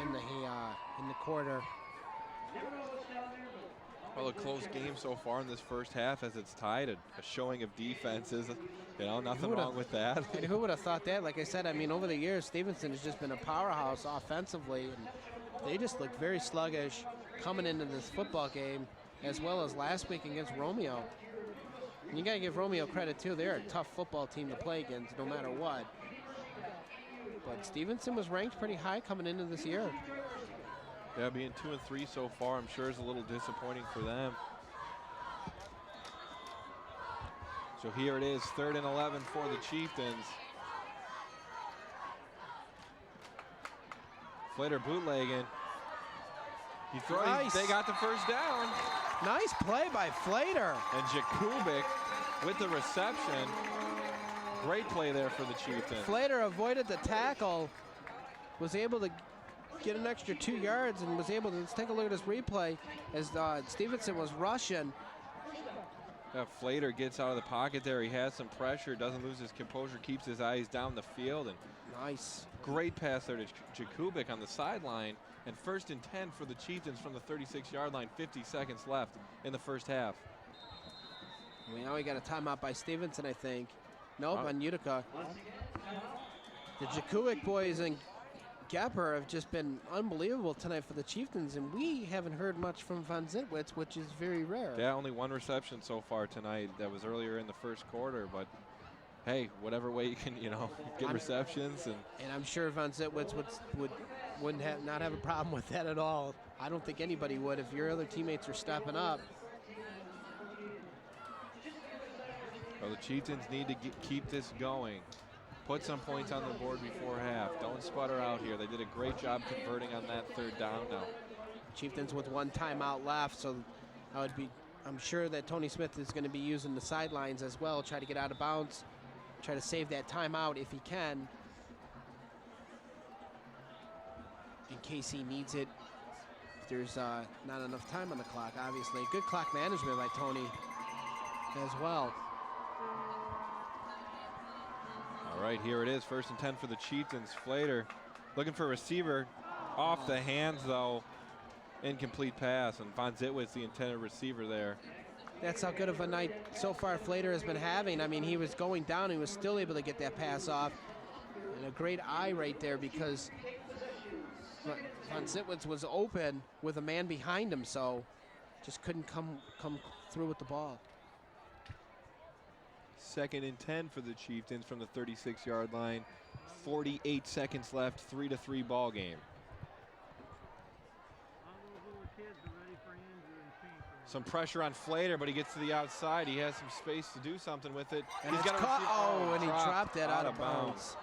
in the quarter. Well, a close game so far in this first half as it's tied. A showing of defenses, nothing wrong with that. And who would have thought that? Like I said, I mean, over the years, Stevenson has just been a powerhouse offensively, and they just look very sluggish coming into this football game, as well as last week against Romeo. And you got to give Romeo credit, too. They're a tough football team to play against, no matter what. But Stevenson was ranked pretty high coming into this year. Yeah, being 2 and 3 so far, I'm sure is a little disappointing for them. So here it is, 3rd and 11 for the Chieftains. Flater bootlegging. He throws. Nice. They got the first down. Nice play by Flater. And Jakubik with the reception. Great play there for the Chieftains. Flater avoided the tackle, was able to get an extra 2 yards, and was able to, let's take a look at this replay, as Stevenson was rushing. Yeah, Flater gets out of the pocket there. He has some pressure, doesn't lose his composure, keeps his eyes down the field. And nice. Great pass there to Jakubik on the sideline. And 1st and 10 for the Chieftains from the 36-yard line, 50 seconds left in the first half. Now we got a timeout by Stevenson, I think. Nope, on Utica. The Jakubik boys and Gepper have just been unbelievable tonight for the Chieftains, and we haven't heard much from Von Zitwitz, which is very rare. Yeah, only 1 reception so far tonight. That was earlier in the first quarter, but hey, whatever way you can, get receptions. And I'm sure Von Zitwitz wouldn't not have a problem with that at all. I don't think anybody would if your other teammates are stepping up. Well, the Chieftains need to keep this going. Put some points on the board before half. Don't sputter out here. They did a great job converting on that 3rd down now. Chieftains with 1 timeout left, so I'm sure that Tony Smith is going to be using the sidelines as well, try to get out of bounds, try to save that timeout if he can, in case he needs it. If there's not enough time on the clock, obviously. Good clock management by Tony as well. All right, here it is, 1st and 10 for the Chieftains. Flater looking for a receiver. Off the hands, though. Incomplete pass, and Von Zitwitz, the intended receiver there. That's how good of a night so far Flater has been having. I mean, he was going down. He was still able to get that pass off. And a great eye right there, because Von Zitwitz was open with a man behind him, so just couldn't come through with the ball. 2nd and 10 for the Chieftains from the 36-yard line. 48 seconds left, 3-3 ball game. Some pressure on Flater, but he gets to the outside. He has some space to do something with it. And He's it's got caught. And he dropped that out of bounds.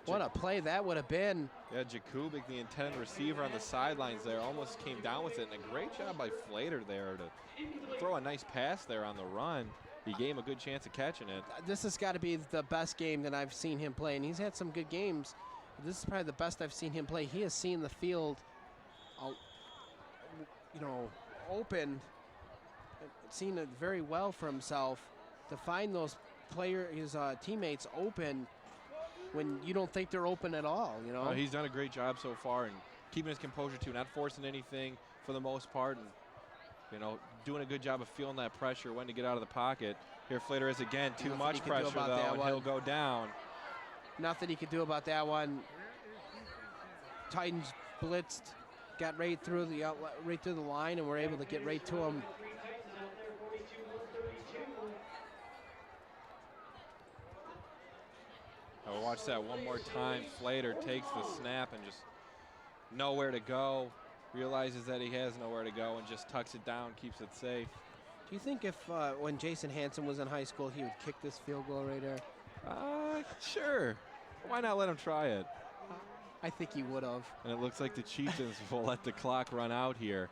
What a play that would have been. Yeah, Jakubik, the intended receiver on the sidelines there, almost came down with it. And a great job by Flater there to throw a nice pass there on the run. He gave him a good chance of catching it. This has got to be the best game that I've seen him play, and he's had some good games. This is probably the best I've seen him play. He has seen the field, open, seen it very well for himself to find those his teammates open when you don't think they're open at all. He's done a great job so far and keeping his composure too, not forcing anything for the most part, and doing a good job of feeling that pressure, when to get out of the pocket. Here Flater is again, too much pressure though, and he'll go down. Nothing he could do about that one. Titans blitzed, got right through the line, and were able to get right to him. watch that one more time. Flater takes the snap and just nowhere to go. Realizes that he has nowhere to go and just tucks it down, keeps it safe. Do you think if when Jason Hansen was in high school, he would kick this field goal right there? Sure. Why not let him try it? I think he would have. And it looks like the Chieftains will let the clock run out here.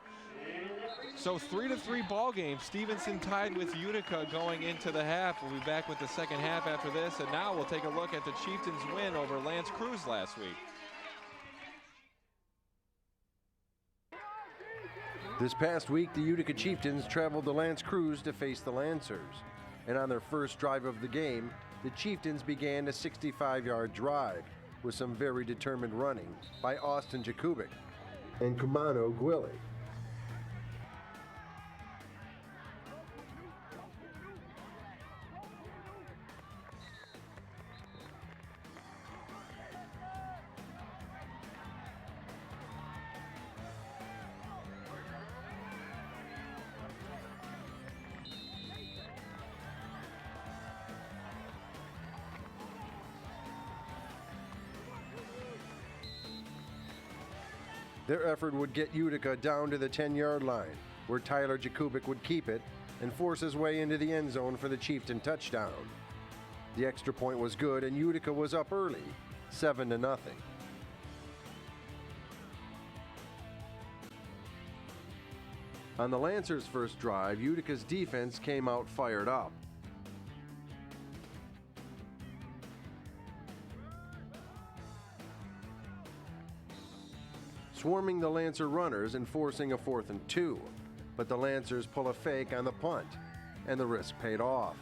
So 3-3 ball game. Stevenson tied with Utica going into the half. We'll be back with the second half after this. And now we'll take a look at the Chieftains win over L'Anse Creuse last week. This past week, the Utica Chieftains traveled to L'Anse Creuse to face the Lancers. And on their first drive of the game, the Chieftains began a 65-yard drive with some very determined running by Austin Jakubik and Kumano Gwilly. Their effort would get Utica down to the 10-yard line, where Tyler Jakubik would keep it and force his way into the end zone for the Chieftain touchdown. The extra point was good, and Utica was up early, 7-0. On the Lancers' first drive, Utica's defense came out fired up. Swarming the Lancer runners and forcing a 4th and 2, but the Lancers pull a fake on the punt, and the risk paid off.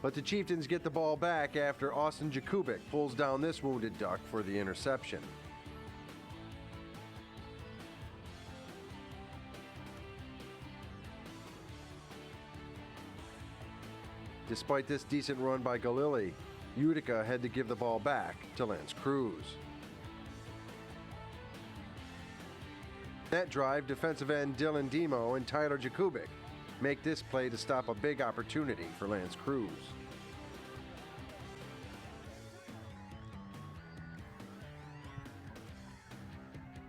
But the Chieftains get the ball back after Austin Jakubik pulls down this wounded duck for the interception. Despite this decent run by Galili, Utica had to give the ball back to L'Anse Creuse. That drive, defensive end Dylan Demo and Tyler Jakubik make this play to stop a big opportunity for L'Anse Creuse.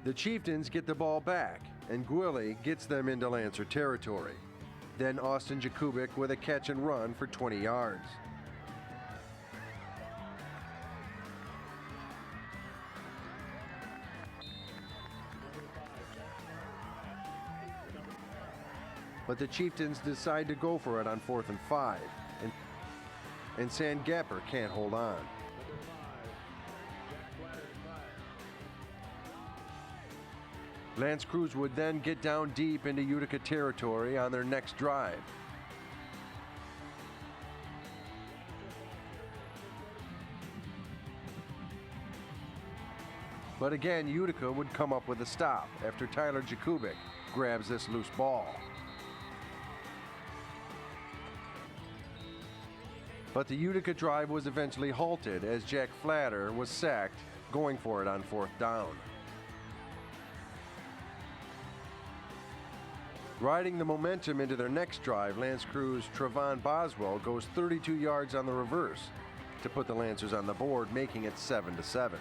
The Chieftains get the ball back, and Gwilly gets them into Lancer territory. Then Austin Jakubik with a catch and run for 20 yards. But the Chieftains decide to go for it on 4th and 5, and Sandgapper can't hold on. L'Anse Creuse would then get down deep into Utica territory on their next drive. But again, Utica would come up with a stop after Tyler Jakubik grabs this loose ball. But the Utica drive was eventually halted as Jack Flatter was sacked, going for it on 4th down. Riding the momentum into their next drive, L'Anse Creuse' Trevon Boswell goes 32 yards on the reverse to put the Lancers on the board, making it 7-7.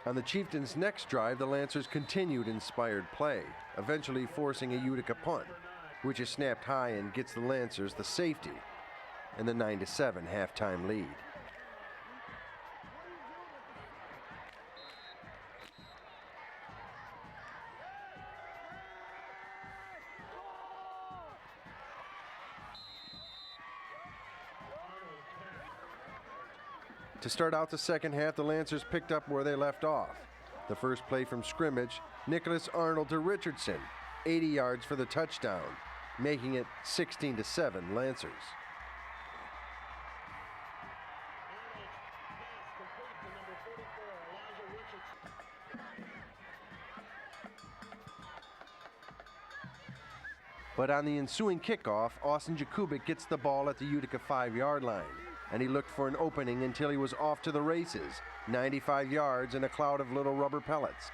On the Chieftains' next drive, the Lancers continued inspired play, eventually forcing a Utica punt, which is snapped high and gets the Lancers the safety and the 9-7 halftime lead. To start out the second half, the Lancers picked up where they left off. The first play from scrimmage, Nicholas Arnold to Richardson, 80 yards for the touchdown, making it 16-7 Lancers. But on the ensuing kickoff, Austin Jakubik gets the ball at the Utica 5-yard line, and he looked for an opening until he was off to the races, 95 yards in a cloud of little rubber pellets.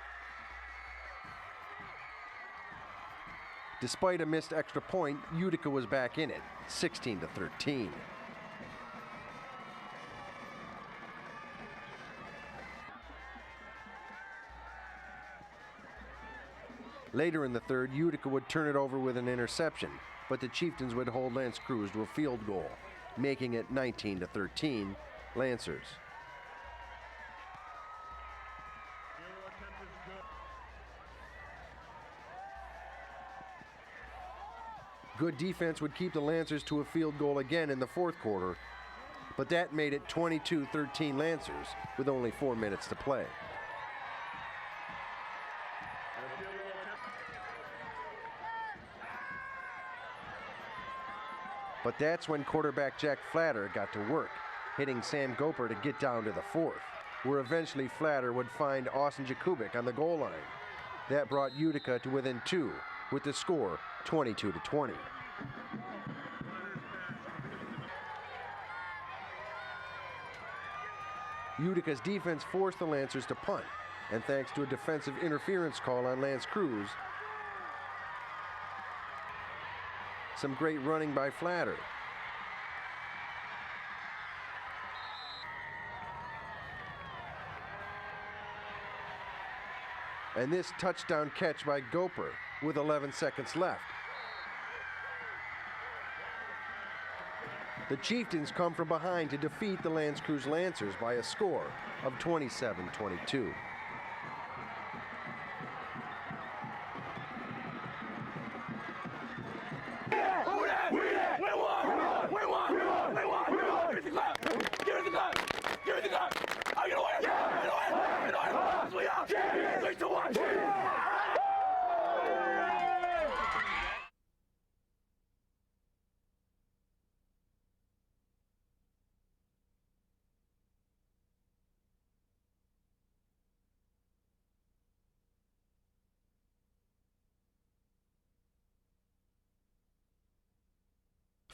Despite a missed extra point, Utica was back in it, 16-13. Later in the third, Utica would turn it over with an interception, but the Chieftains would hold L'Anse Creuse to a field goal, making it 19-13, Lancers. Good defense would keep the Lancers to a field goal again in the fourth quarter, but that made it 22-13 Lancers with only 4 minutes to play. But that's when quarterback Jack Flatter got to work, hitting Sam Goper to get down to the fourth, where eventually Flatter would find Austin Jakubik on the goal line. That brought Utica to within 2, with the score 22-20. Utica's defense forced the Lancers to punt, and thanks to a defensive interference call on L'Anse Creuse, some great running by Flatter. And this touchdown catch by Goper with 11 seconds left. The Chieftains come from behind to defeat the L'Anse Creuse Lancers by a score of 27-22.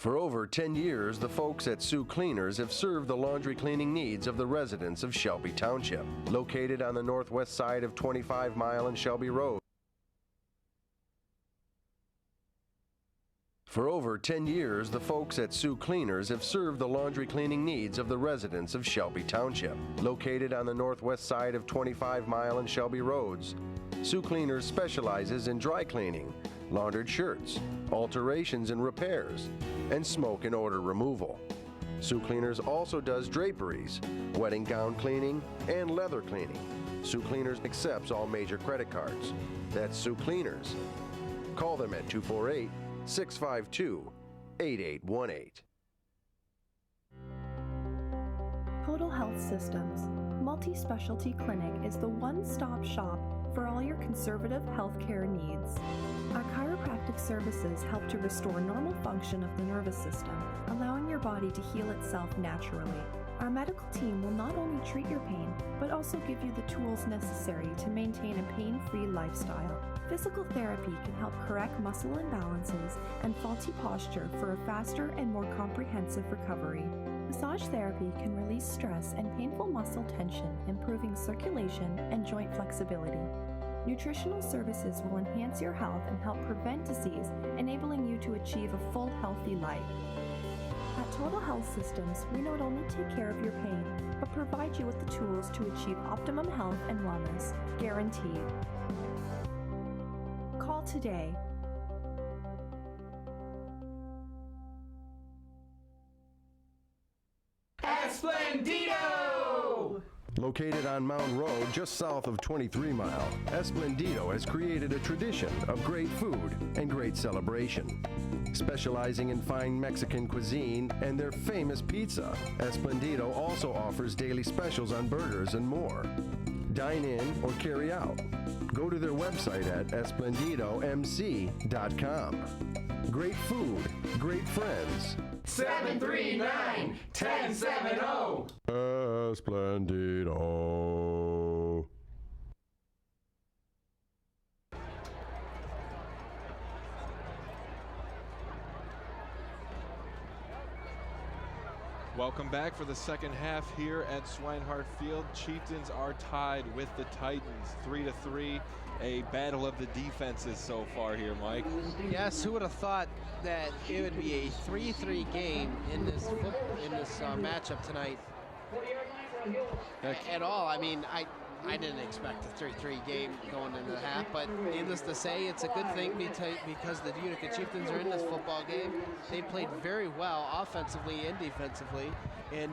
For over 10 years, the folks at Sioux Cleaners have served the laundry cleaning needs of the residents of Shelby Township, located on the northwest side of 25 Mile and Shelby Road. For over 10 years, the folks at Sioux Cleaners have served the laundry cleaning needs of the residents of Shelby Township, located on the northwest side of 25 Mile and Shelby Roads. Sioux Cleaners specializes in dry cleaning, laundered shirts, alterations and repairs, and smoke and odor removal. Sioux Cleaners also does draperies, wedding gown cleaning, and leather cleaning. Sioux Cleaners accepts all major credit cards. That's Sioux Cleaners. Call them at 248-652-8818. Total Health Systems Multi-Specialty Clinic is the one-stop shop for all your conservative healthcare needs. Our chiropractic services help to restore normal function of the nervous system, allowing your body to heal itself naturally. Our medical team will not only treat your pain, but also give you the tools necessary to maintain a pain-free lifestyle. Physical therapy can help correct muscle imbalances and faulty posture for a faster and more comprehensive recovery. Massage therapy can release stress and painful muscle tension, improving circulation and joint flexibility. Nutritional services will enhance your health and help prevent disease, enabling you to achieve a full, healthy life. At Total Health Systems, we not only take care of your pain, but provide you with the tools to achieve optimum health and wellness, guaranteed. Call today. Esplendido! Located on Mound Road, just south of 23 Mile, Esplendido has created a tradition of great food and great celebration. Specializing in fine Mexican cuisine and their famous pizza, Esplendido also offers daily specials on burgers and more. Dine in or carry out. Go to their website at esplendidomc.com. Great food, great friends. 739-1070. Esplendido. Welcome Welcome back for the second half here at Swinehart Field. Chieftains are tied with the Titans 3-3. A battle of the defenses so far here, Mike. Yes, who would have thought that it would be a 3-3 game in this matchup tonight at all. I mean, I didn't expect a 3-3 game going into the half, but needless to say, it's a good thing because the Utica Chieftains are in this football game. They played very well offensively and defensively, and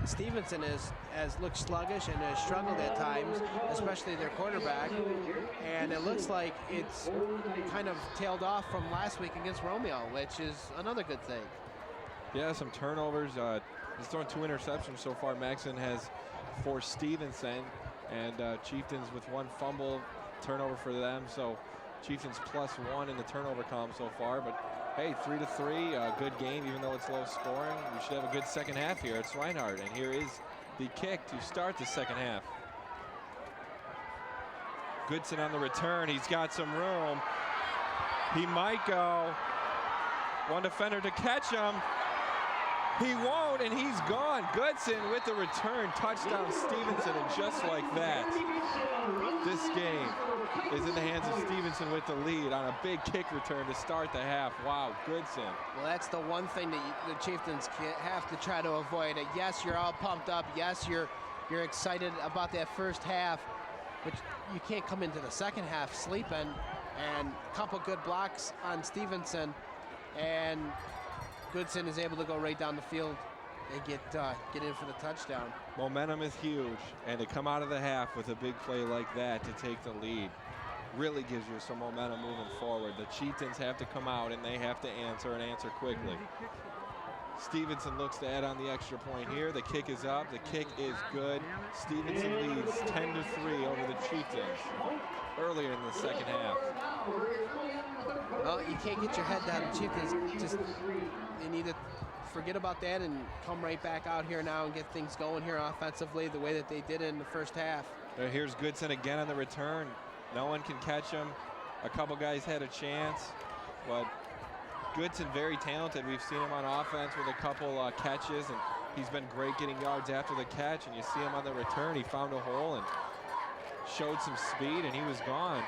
Stevenson has looked sluggish and has struggled at times, especially their quarterback, and it looks like it's kind of tailed off from last week against Romeo, which is another good thing. Yeah, some turnovers. He's thrown 2 interceptions so far. Maxon has forced Stevenson, and Chieftains with 1 fumble, turnover for them. So Chieftains +1 in the turnover column so far. But hey, 3-3, a good game, even though it's low scoring. We should have a good second half here at Swinehart. And here is the kick to start the second half. Goodson on the return. He's got some room. He might go. 1 defender to catch him. He won't, and he's gone. Goodson with the return, touchdown Stevenson, and just like that, this game is in the hands of Stevenson with the lead on a big kick return to start the half. Wow, Goodson. Well, that's the one thing that the Chieftains have to try to avoid. Yes, you're all pumped up. Yes, you're excited about that first half, but you can't come into the second half sleeping. And a couple good blocks on Stevenson, and Goodson is able to go right down the field and get in for the touchdown. Momentum is huge, and to come out of the half with a big play like that to take the lead really gives you some momentum moving forward. The Chieftains have to come out, and they have to answer, and answer quickly. Stevenson looks to add on the extra point here. The kick is up. The kick is good. Stevenson leads 10-3 over the Chieftains earlier in the second half. Well, you can't get your head down. The Chieftains they need to forget about that and come right back out here now and get things going here offensively the way that they did in the first half. Here's Goodson again on the return. No one can catch him. A couple guys had a chance, but Goodson very talented. We've seen him on offense with a couple catches, and he's been great getting yards after the catch, and you see him on the return. He found a hole and showed some speed, and he was gone.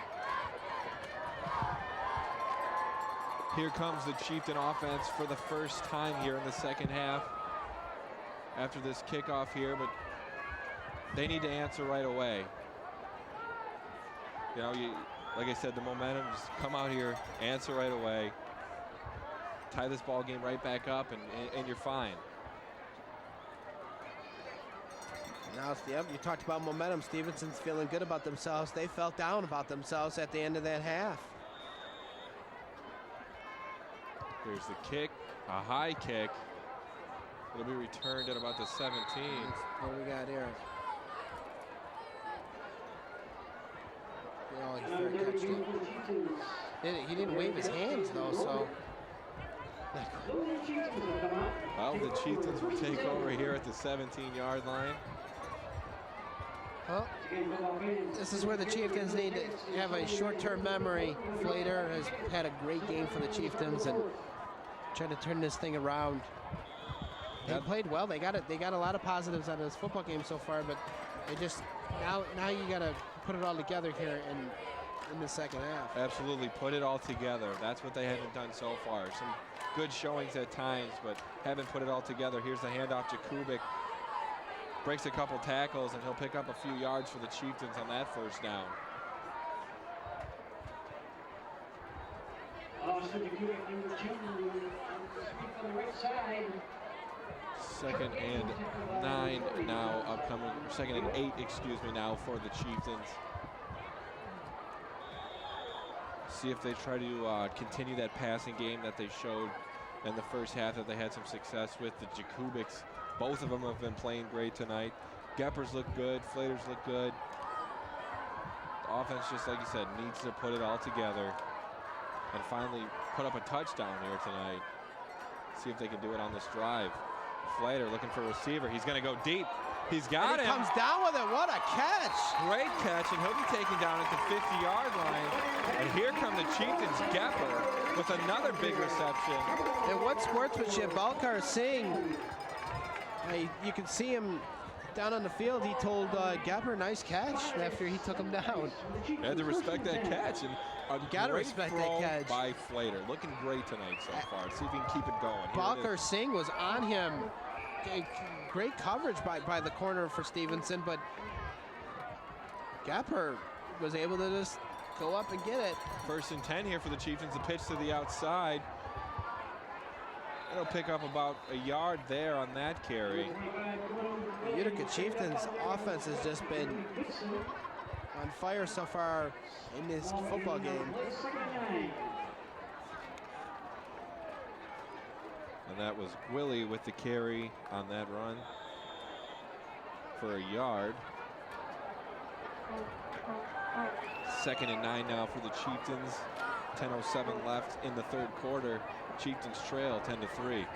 Here comes the Chieftain offense for the first time here in the second half after this kickoff here, but they need to answer right away. You know, like I said, the momentum, just come out here, answer right away, tie this ball game right back up, and you're fine. Now, you talked about momentum. Stevenson's feeling good about themselves. They felt down about themselves at the end of that half. Here's the kick, a high kick. It'll be returned at about the 17. What do we got here? Oh, he fair catched it. He didn't wave his hands, though, so. Well, the Chieftains will take over here at the 17-yard line. Well, this is where the Chieftains need to have a short-term memory. Flater has had a great game for the Chieftains and trying to turn this thing around. They played well. They got a lot of positives out of this football game so far, but they just now you got to put it all together here in the second half. Absolutely, put it all together. That's what they haven't done so far. Some good showings at times, but haven't put it all together. Here's the handoff to Kubik. Breaks a couple tackles, and he'll pick up a few yards for the Chieftains on that first down. Second and 9 now upcoming, second and 8, excuse me, now for the Chieftains. See if they try to continue that passing game that they showed in the first half that they had some success with. The Jakubics, both of them have been playing great tonight. Geppers look good, Flaters look good. The offense, just like you said, needs to put it all together and finally put up a touchdown here tonight. See if they can do it on this drive. Flater looking for a receiver. He's going to go deep. He's got him. Comes down with it. What a catch. Great catch, and he'll be taken down at the 50-yard line. And here come the Chieftains, Gepper, with another big reception. And what sportsmanship Balcar is seeing You can see him down on the field. He told Gepper, nice catch, after he took him down. You had to respect that catch. And a Gotta great respect throw that catch. by Flater. Looking great tonight so far. See if he can keep it going. Here it Balker is. Singh was on him. Great coverage by the corner for Stevenson, but Gepper was able to just go up and get it. 1st and 10 here for the Chieftains. The pitch to the outside. It'll pick up about a yard there on that carry. The Utica Chieftains offense has just been on fire so far in this football game. And that was Willie with the carry on that run for a yard. 2nd and 9 now for the Chieftains. 10:07 left in the 3rd quarter. Chieftains trail 10-3.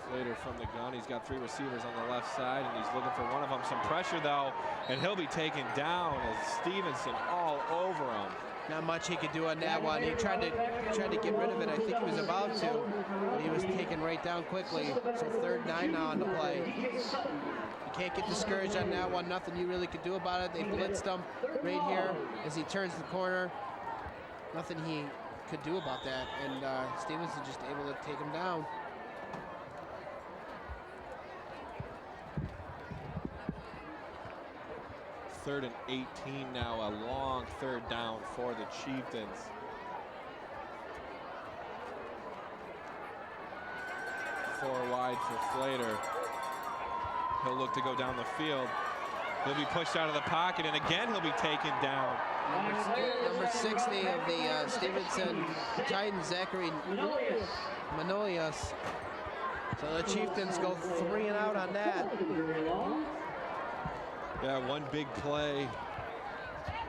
Slater from the gun. He's got 3 receivers on the left side, and he's looking for one of them. Some pressure, though, and he'll be taken down as Stevenson all over him. Not much he could do on that one. He tried to get rid of it. I think he was about to, but he was taken right down quickly. So 3rd and 9 now on the play. You can't get discouraged on that one. Nothing you really could do about it. They blitzed him right here as he turns the corner. Nothing he could do about that. And Stevenson just able to take him down. Third and 18 now, a long 3rd down for the Chieftains. Four wide for Flater. He'll look to go down the field. He'll be pushed out of the pocket, and again he'll be taken down. Number 60 of the Stevenson Titans, Zachary Manolias. So the Chieftains go 3 and out on that. Yeah, one big play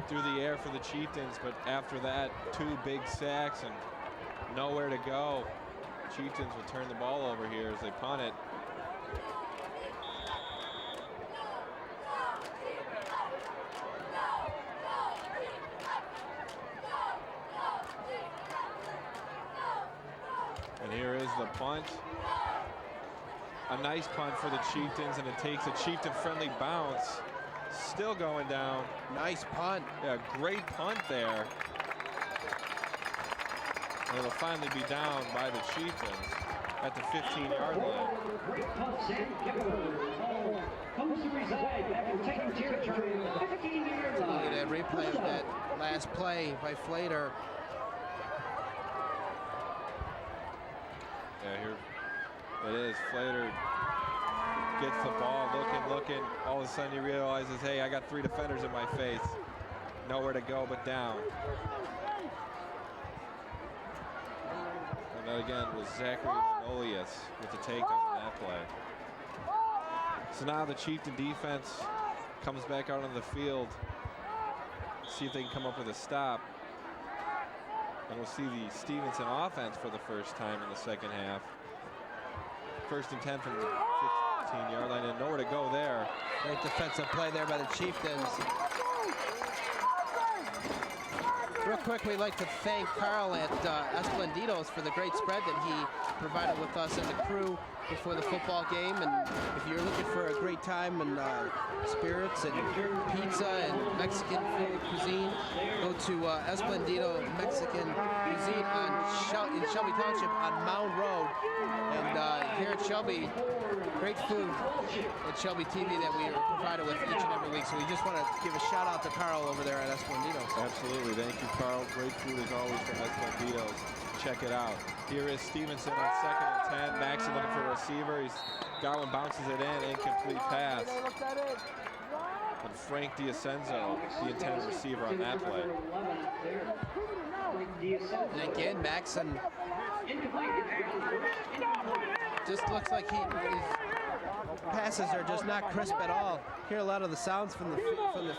through the air for the Chieftains, but after that, 2 big sacks and nowhere to go. Chieftains will turn the ball over here as they punt it. And here is the punt. A nice punt for the Chieftains, and it takes a Chieftain-friendly bounce. Still going down. Nice punt. Yeah, great punt there. And it'll finally be down by the Chieftains at the 15-yard line. Look at that replay of that last play by Flater. Yeah, here it is. Flater gets the ball, looking. All of a sudden he realizes, hey, I got 3 defenders in my face. Nowhere to go but down. And that again was Zachary Manolias with the take on that play. So now the Chieftain defense comes back out on the field. See if they can come up with a stop. And we'll see the Stevenson offense for the first time in the 2nd half. 1st and 10 from the 15-yard line, and nowhere to go there. Great defensive play there by the Chieftains. Real quick, we'd like to thank Carl at Esplendidos for the great spread that he provided with us and the crew before the football game. And if you're looking for a great time and spirits and pizza and Mexican food cuisine, go to Esplendido Mexican Cuisine in Shelby Township on Mound Road. And here at Shelby, great food at Shelby TV that we are provided with each and every week. So we just want to give a shout out to Carl over there at Esplendidos. Absolutely, thank you, Carl. Great food as always from Esplendidos. Check it out. Here is Stevenson on 2nd and 10. Maxson looking for a receiver. Godwin bounces it in, incomplete pass. And Frank D'Ascenzo, the intended receiver on that play. And again, Maxson just looks like his passes are just not crisp at all. Hear a lot of the sounds from the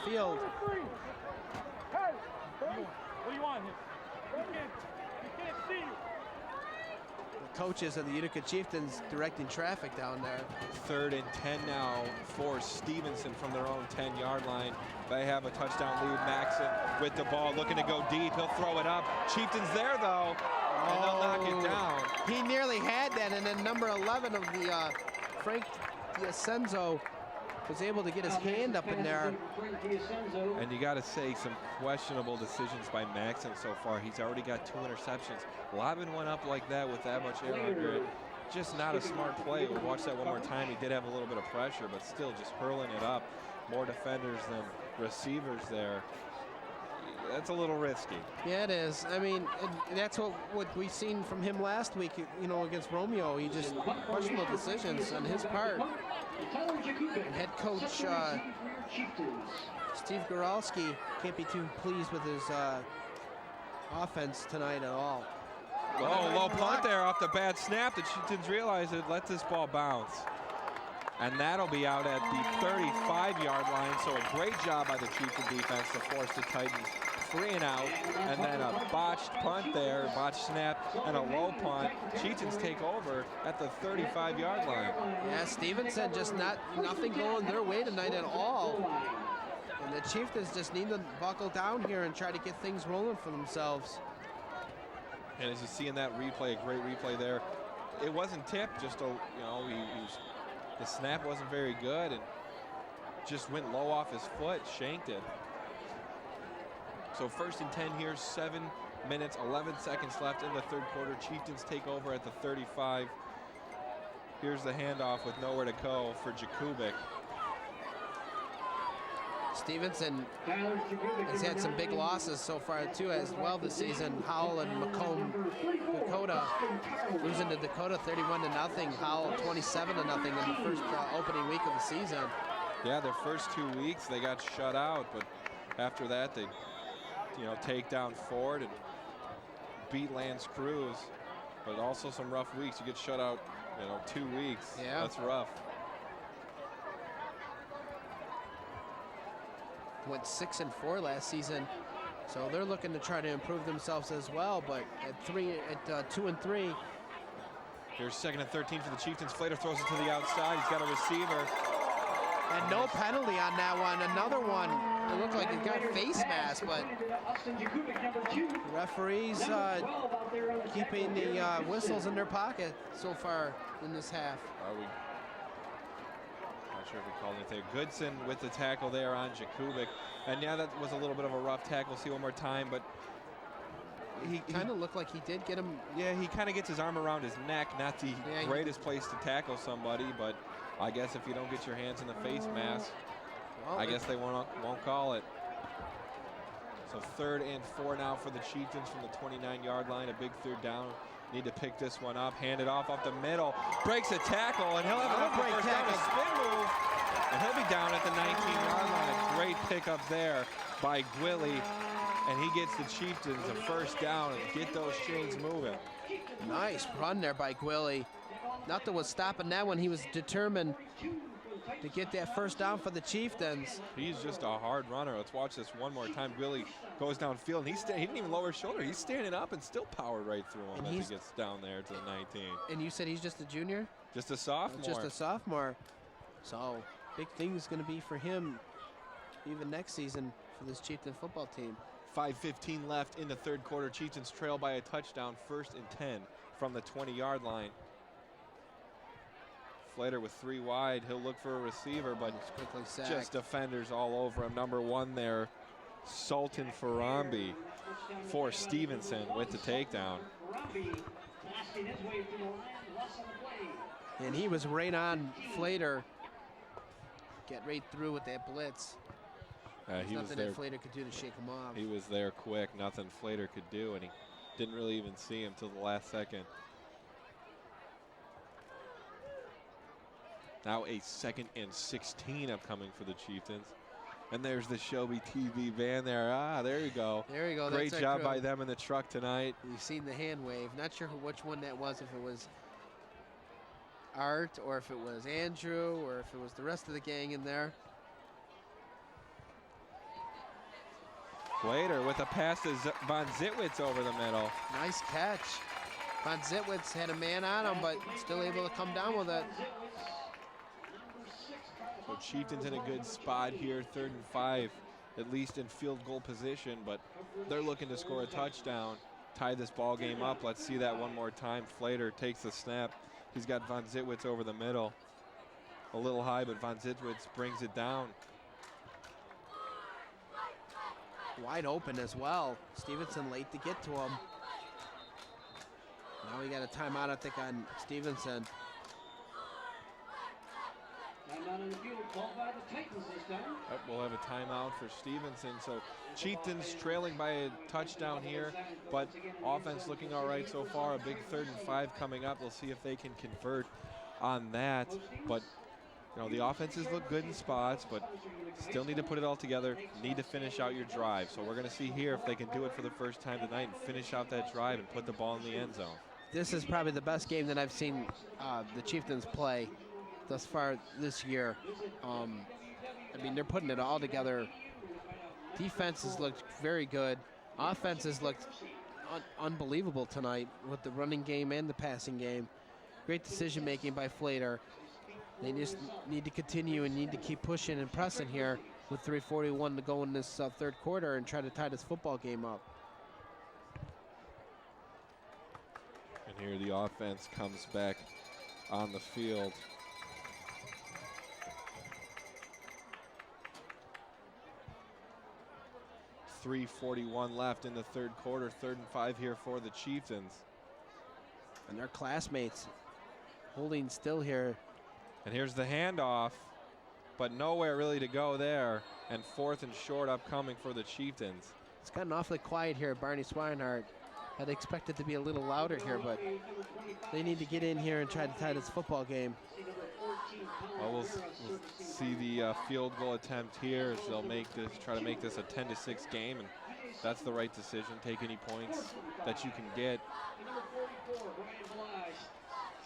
field. What do you want here? We can't see you. the coaches of the Utica Chieftains directing traffic down there. 3rd and 10 now for Stevenson from their own 10-yard line. They have a touchdown lead. Maxon with the ball, looking to go deep. He'll throw it up. Chieftains there, though, and they'll knock it down. He nearly had that, and then number 11 of the Frank D'Ascenzo was able to get his hand up in there. And you got to say, some questionable decisions by Maxon so far. He's already got 2 interceptions. Lobbing one up like that with that much air under it, just not a smart play. We'll watch that one more time. He did have a little bit of pressure, but still just hurling it up. More defenders than receivers there. That's a little risky. Yeah, it is. I mean, and that's what we seen from him last week, you know, against Romeo. He just questionable decisions on his part. And head coach Steve Goralski can't be too pleased with his offense tonight at all. Oh, low punt there off the bad snap. The Chieftains realize it. Let this ball bounce. And that'll be out at the 35-yard line. So a great job by the Chieftain defense to force the Titans 3 and out. And then a botched punt there, botched snap, and a low punt. Chieftains take over at the 35-yard line. Yeah, Stevenson just nothing going their way tonight at all. And the Chieftains just need to buckle down here and try to get things rolling for themselves. And as you see in that replay, a great replay there, it wasn't tipped, just the snap wasn't very good and just went low off his foot, shanked it. So 1st and 10 here, 7 minutes, 11 seconds left in the 3rd quarter. Chieftains take over at the 35. Here's the handoff with nowhere to go for Jakubik. Stevenson has had some big losses so far too as well this season. Howell and Macomb, Dakota, losing to Dakota 31-0. Howell 27-0 in the first opening week of the season. Yeah, their first 2 weeks they got shut out, but after that they, take down Ford and beat Lance Cruz. But also some rough weeks. You get shut out, 2 weeks. Yeah, that's rough. Went 6-4 last season, so they're looking to try to improve themselves as well. But at 2 and 3. Here's 2nd and 13 for the Chieftains. Flater throws it to the outside. He's got a receiver. And no penalty on that one. Another one. It looked like it got face mask, but the referees keeping the whistles in their pocket so far in this half. Not sure if we called anything. Goodson with the tackle there on Jakubik. And yeah, that was a little bit of a rough tackle. See one more time, but he kind of looked like he did get him. Yeah, he kind of gets his arm around his neck. Not the greatest place to tackle somebody, but I guess if you don't get your hands in the face mask, well, I guess they won't call it. So 3rd and 4 now for the Chieftains from the 29-yard line. A big 3rd down. Need to pick this one up. Hand it off the middle. Breaks a tackle, and he'll have a first down, a spin move. And he'll be down at the 19-yard line. A great pickup there by Gwilly. And he gets the Chieftains a first down and get those chains moving. Nice run there by Gwilly. Nothing was stopping that one. He was determined to get that first down for the Chieftains. He's just a hard runner. Let's watch this one more time. Gwilly goes downfield, and he didn't even lower his shoulder. He's standing up and still powered right through him as he gets down there to the 19. And you said he's just a junior? Just a sophomore. Just a sophomore. So big things going to be for him even next season for this Chieftain football team. 5:15 left in the 3rd quarter. Chieftains trail by a touchdown, 1st and 10 from the 20-yard line. Flater with 3 wide. He'll look for a receiver, but just defenders all over him. Number 1 there, Sultan Farambi for Stevenson with the takedown. And he was right on Flater. Get right through with that blitz. He was nothing there. that Flater could do to shake him off. He was there quick. Nothing Flater could do, and he didn't really even see him till the last second. Now a 2nd and 16 upcoming for the Chieftains. And there's the Shelby TV van there. Ah, there you go. There you go. Great job by them in the truck tonight. You've seen the hand wave. Not sure which one that was, if it was Art or if it was Andrew or if it was the rest of the gang in there. Flater with a pass to Von Zitwitz over the middle. Nice catch. Von Zitwitz had a man on him, but still able to come down with it. So Chieftains in a good spot here, 3rd and 5, at least in field goal position, but they're looking to score a touchdown, tie this ball game up. Let's see that one more time. Flater takes the snap. He's got Von Zitwitz over the middle. A little high, but Von Zitwitz brings it down. Wide open as well. Stevenson late to get to him. Now we got a timeout, I think, on Stevenson. Timeout on the field called by the Titans this time. Yep, we'll have a timeout for Stevenson. So Chieftains trailing by a touchdown here, but offense looking all right so far. A big 3rd and 5 coming up. We'll see if they can convert on that. But you know, the offenses look good in spots, but still need to put it all together, need to finish out your drive. So we're going to see here if they can do it for the first time tonight and finish out that drive and put the ball in the end zone. This is probably the best game that I've seen the Chieftains play thus far this year. I mean, they're putting it all together. Defenses looked very good. Offenses looked unbelievable tonight with the running game and the passing game. Great decision making by Flater. They just need to continue and need to keep pushing and pressing here with 3:41 to go in this 3rd quarter and try to tie this football game up. And here the offense comes back on the field. .341 left in the 3rd quarter, 3rd and 5 here for the Chieftains. And their classmates holding still here. And here's the handoff, but nowhere really to go there. And 4th and short upcoming for the Chieftains. It's gotten awfully quiet here at Barney Swinehart. I'd expect it to be a little louder here, but they need to get in here and try to tie this football game. Well, we'll see the field goal attempt here as they'll try to make this a 10-6 game, and that's the right decision. Take any points that you can get.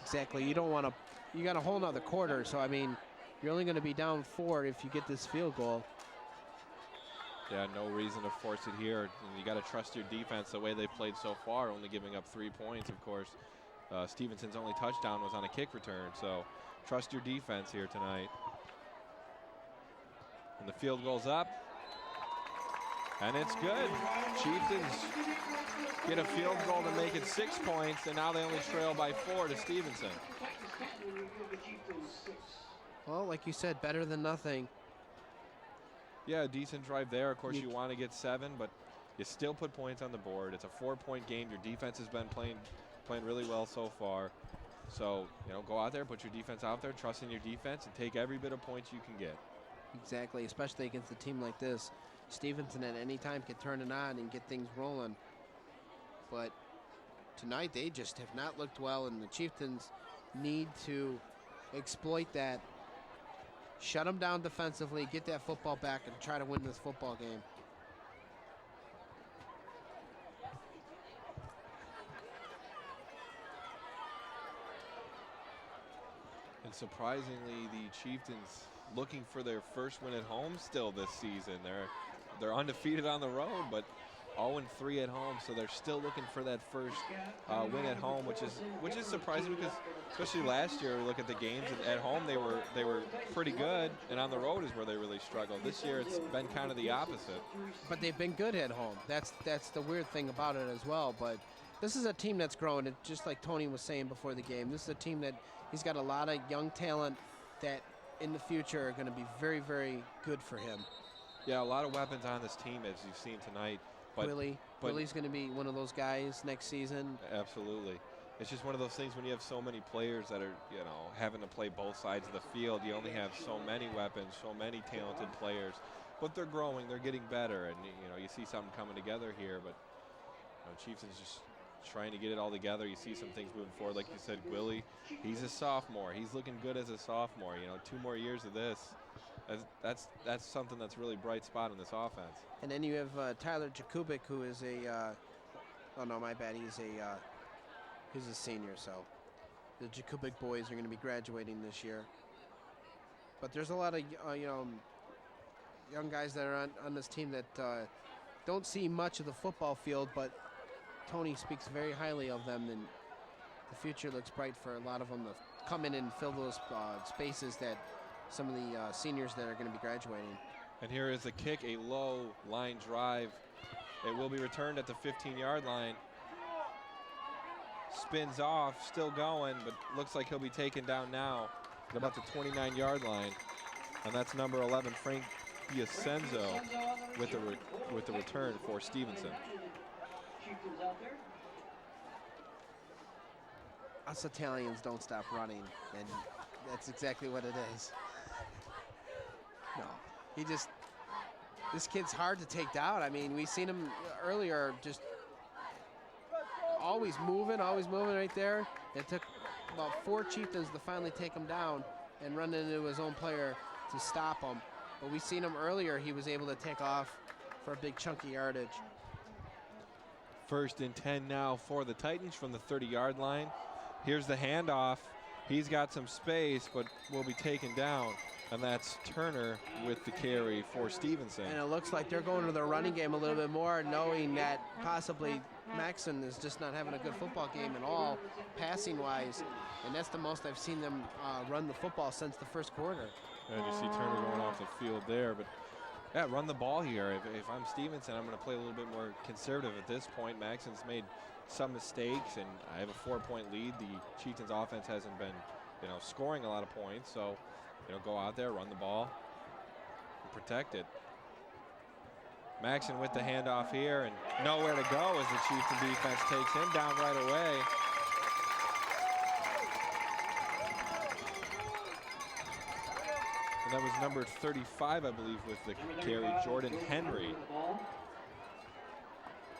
Exactly. You don't want to. You got a whole nother quarter, so I mean, you're only going to be down 4 if you get this field goal. Yeah, no reason to force it here. And you got to trust your defense the way they've played so far, only giving up 3 points, of course. Stevenson's only touchdown was on a kick return, so trust your defense here tonight. And the field goal's up. And it's good. Chieftains get a field goal to make it 6 points, and now they only trail by 4 to Stevenson. Well, like you said, better than nothing. Yeah, a decent drive there. Of course, you want to get 7, but you still put points on the board. It's a 4-point game. Your defense has been playing really well so far. So, you know, go out there, put your defense out there, trust in your defense, and take every bit of points you can get. Exactly, especially against a team like this. Stevenson at any time can turn it on and get things rolling. But tonight they just have not looked well, and the Chieftains need to exploit that. Shut them down defensively, get that football back, and try to win this football game. And surprisingly, the Chieftains looking for their first win at home still this season. They're undefeated on the road, but 0-3 at home, so they're still looking for that first win at home, which is surprising because especially last year, look at the games at home they were pretty good, and on the road is where they really struggled. This year it's been kind of the opposite. But they've been good at home. That's the weird thing about it as well. But this is a team that's growing. It, just like Tony was saying before the game, this is a team that he's got a lot of young talent that in the future are going to be very, very good for him. Yeah, a lot of weapons on this team, as you've seen tonight. But Willie's going to be one of those guys next season. Absolutely. It's just one of those things when you have so many players that are, you know, having to play both sides of the field. You only have so many weapons, so many talented players. But they're growing, they're getting better, and you know, you see something coming together here. But you know, Chieftains just trying to get it all together. You see some things moving forward, like you said, Willie. He's a sophomore. He's looking good as a sophomore. You know, 2 more years of this. That's something that's really bright spot in this offense. And then you have Tyler Jakubik, who is oh no, my bad. He's a senior, so the Jakubik boys are going to be graduating this year. But there's a lot of young guys that are on this team that don't see much of the football field, but Tony speaks very highly of them, and the future looks bright for a lot of them to come in and fill those spaces that some of the seniors that are going to be graduating. And here is the kick, a low line drive. It will be returned at the 15-yard line. Spins off, still going, but looks like he'll be taken down now at about the 29-yard line. And that's number 11, Frank Piacenzo, with the return for Stevenson. Chieftains out there. Us Italians don't stop running, and that's exactly what it is. No, this kid's hard to take down. I mean, we seen him earlier, just always moving right there. It took about 4 Chieftains to finally take him down and run into his own player to stop him. But we seen him earlier, he was able to take off for a big chunky yardage. 1st and 10 now for the Titans from the 30-yard line. Here's the handoff. He's got some space, but will be taken down. And that's Turner with the carry for Stevenson. And it looks like they're going to their running game a little bit more, knowing that possibly Maxon is just not having a good football game at all, passing-wise. And that's the most I've seen them run the football since the first quarter. And you see Turner going off the field there. But yeah, run the ball here. If I'm Stevenson, I'm going to play a little bit more conservative at this point. Maxon's made some mistakes, and I have a 4-point lead. The Chieftains offense hasn't been, scoring a lot of points. So, go out there, run the ball, and protect it. Maxon with the handoff here, and nowhere to go as the Chieftain defense takes him down right away. And that was number 35, I believe, with the carry, Jordan Henry.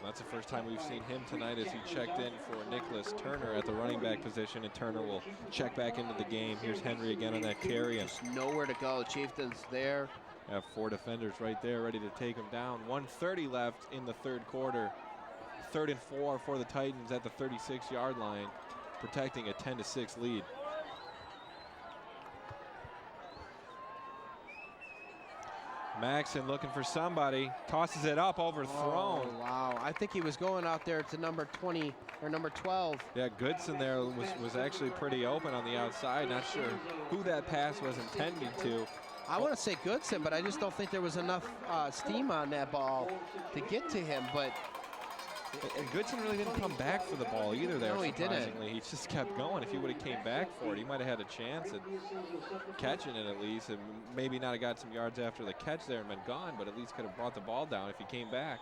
That's the first time we've seen him tonight as he checked in for Nicholas Turner at the running back position, and Turner will check back into the game. Here's Henry again on that carry. And just nowhere to go. Chieftains there. Have 4 defenders right there ready to take him down. 1:30 left in the 3rd quarter. 3rd and 4 for the Titans at the 36-yard line, protecting a 10-6 lead. Maxon looking for somebody, tosses it up, overthrown. Oh, wow, I think he was going out there to number 20 or number 12. Yeah, Goodson there was actually pretty open on the outside. Not sure who that pass was intended to. I want to say Goodson, but I just don't think there was enough steam on that ball to get to him. But and Goodson really didn't come back for the ball either there, no, he didn't. He just kept going. If he would have came back for it, he might have had a chance at catching it at least, and maybe not have got some yards after the catch there and been gone, but at least could have brought the ball down if he came back.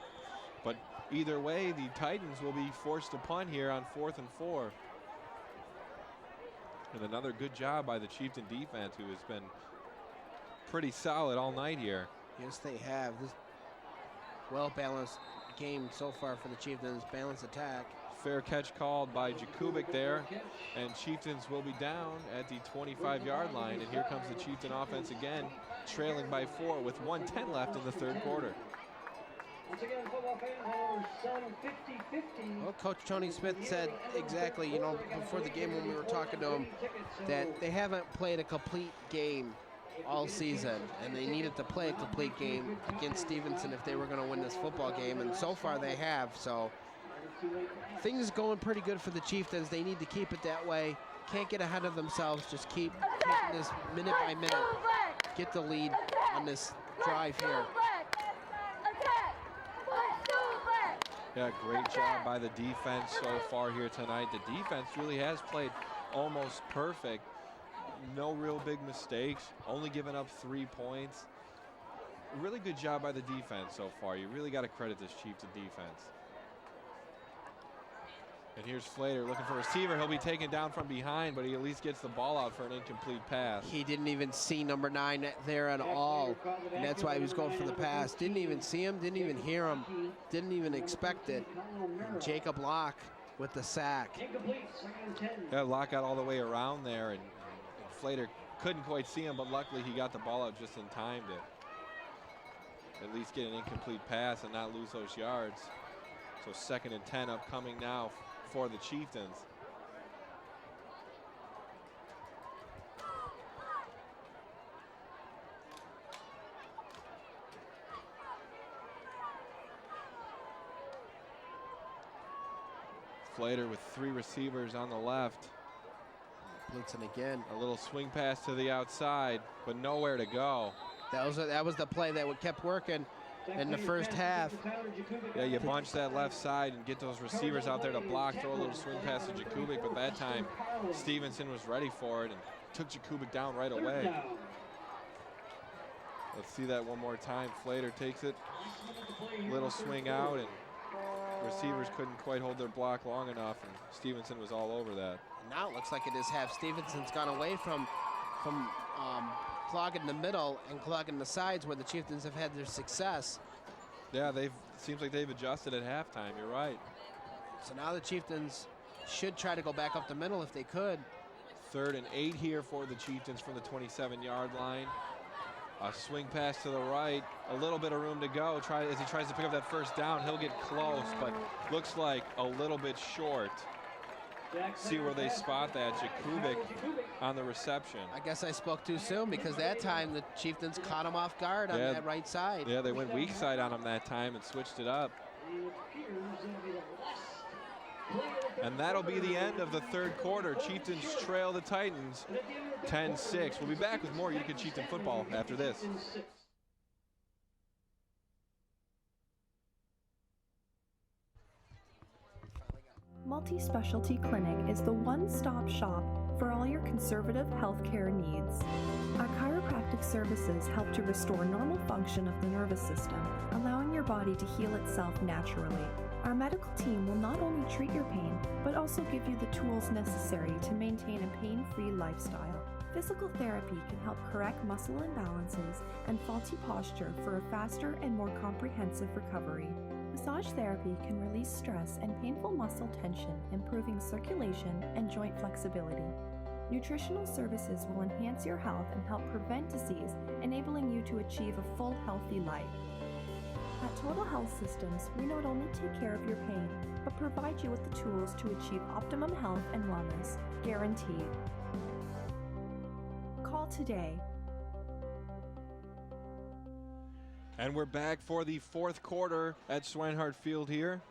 But either way, the Titans will be forced to punt here on 4th and 4. And another good job by the Chieftain defense, who has been pretty solid all night here. Yes, they have. This well-balanced game so far for the Chieftains, balanced attack. Fair catch called by Jakubik there, and Chieftains will be down at the 25-yard line. And here comes the Chieftain offense again, trailing by 4 with 1:10 left in the 3rd quarter. Once again, football fans, some 50-50. Well, Coach Tony Smith said exactly, before the game when we were talking to him, that they haven't played a complete game all season, and they needed to play a complete game against Stevenson if they were going to win this football game, and so far they have. So things going pretty good for the Chieftains. They need to keep it that way. Can't get ahead of themselves. Just keep taking this minute by minute. Get the lead on this drive here. Yeah, great job by the defense so far here tonight. The defense really has played almost perfect. No real big mistakes, only giving up 3 points. Really good job by the defense so far. You really got to credit this Chieftain defense. And here's Flater looking for a receiver. He'll be taken down from behind, but he at least gets the ball out for an incomplete pass. He didn't even see number 9 there at all, and that's why he was going for the pass. Didn't even see him, didn't even hear him, didn't even expect it. And Jacob Locke with the sack. Yeah, Locke got all the way around there, and Flater couldn't quite see him, but luckily he got the ball out just in time to at least get an incomplete pass and not lose those yards. So 2nd and 10 upcoming now for the Chieftains. Flater with 3 receivers on the left. Blitzing again. A little swing pass to the outside, but nowhere to go. That was the play that kept working in the first half. Yeah, you bunch that left side and get those receivers out there to block, throw a little swing pass to Jakubik, but that time Stevenson was ready for it and took Jakubik down right away. Let's see that one more time. Flater takes it, little swing out, and receivers couldn't quite hold their block long enough, and Stevenson was all over that. Now it looks like it is half. Stevenson's gone away from clogging the middle and clogging the sides where the Chieftains have had their success. Yeah, seems like they've adjusted at halftime. You're right. So now the Chieftains should try to go back up the middle if they could. 3rd and 8 here for the Chieftains from the 27-yard line. A swing pass to the right, a little bit of room to go. As he tries to pick up that first down, he'll get close, but looks like a little bit short. See where they spot that. Jakubik on the reception. I guess I spoke too soon because that time the Chieftains caught him off guard on that right side. Yeah, they went weak side on him that time and switched it up. And that'll be the end of the 3rd quarter. Chieftains trail the Titans 10-6. We'll be back with more Utica Chieftain football after this. Multi-Specialty Clinic is the one-stop shop for all your conservative healthcare needs. Our chiropractic services help to restore normal function of the nervous system, allowing your body to heal itself naturally. Our medical team will not only treat your pain, but also give you the tools necessary to maintain a pain-free lifestyle. Physical therapy can help correct muscle imbalances and faulty posture for a faster and more comprehensive recovery. Massage therapy can release stress and painful muscle tension, improving circulation and joint flexibility. Nutritional services will enhance your health and help prevent disease, enabling you to achieve a full, healthy life. At Total Health Systems, we not only take care of your pain, but provide you with the tools to achieve optimum health and wellness, guaranteed. Call today. And we're back for the 4th quarter at Swinehart Field here.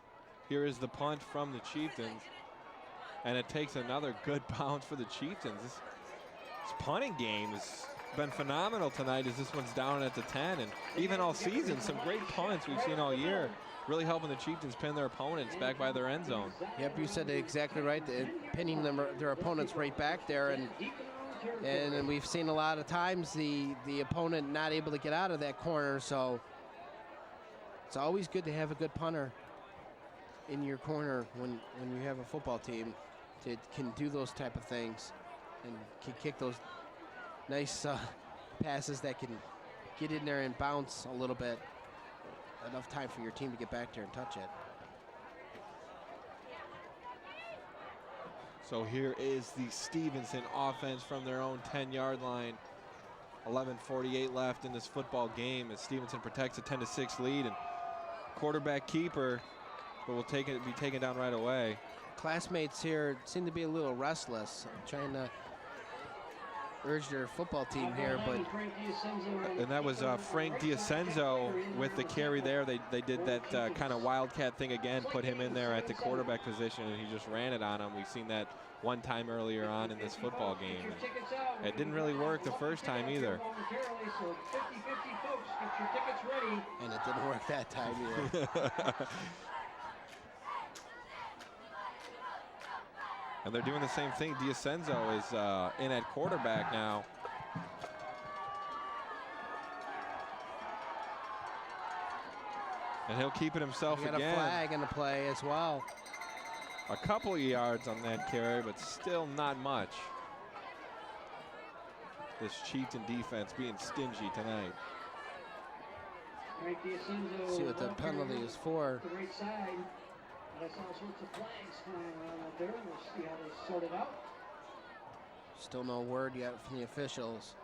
Here is the punt from the Chieftains. And it takes another good bounce for the Chieftains. This punting game has been phenomenal tonight as this one's down at the 10. And even all season, some great punts we've seen all year, really helping the Chieftains pin their opponents back by their end zone. Yep, you said it exactly right. Pinning their opponents right back there. And we've seen a lot of times the opponent not able to get out of that corner, so it's always good to have a good punter in your corner when you have a football team that can do those type of things and can kick those nice passes that can get in there and bounce a little bit. Enough time for your team to get back there and touch it. So here is the Stevenson offense from their own 10-yard line. 11:48 left in this football game as Stevenson protects a 10-6 lead, and quarterback keeper, but will be taken down right away. Classmates here seem to be a little restless, trying to urge their football team here, but and that was Frank D'Acenzo with the carry there. They did that kind of wildcat thing again, put him in there at the quarterback position, and he just ran it on him. We've seen that one time earlier on in this football game. And it didn't really work the first time either. And it didn't work that time either. And they're doing the same thing. D'Acenzo is in at quarterback now. And he'll keep it himself again. Got a flag in the play as well. A couple of yards on that carry, but still not much. This Chieftain defense being stingy tonight. See what the penalty is for. I saw all sorts of flags flying around out there. We'll see how they sort it out. Still no word yet from the officials.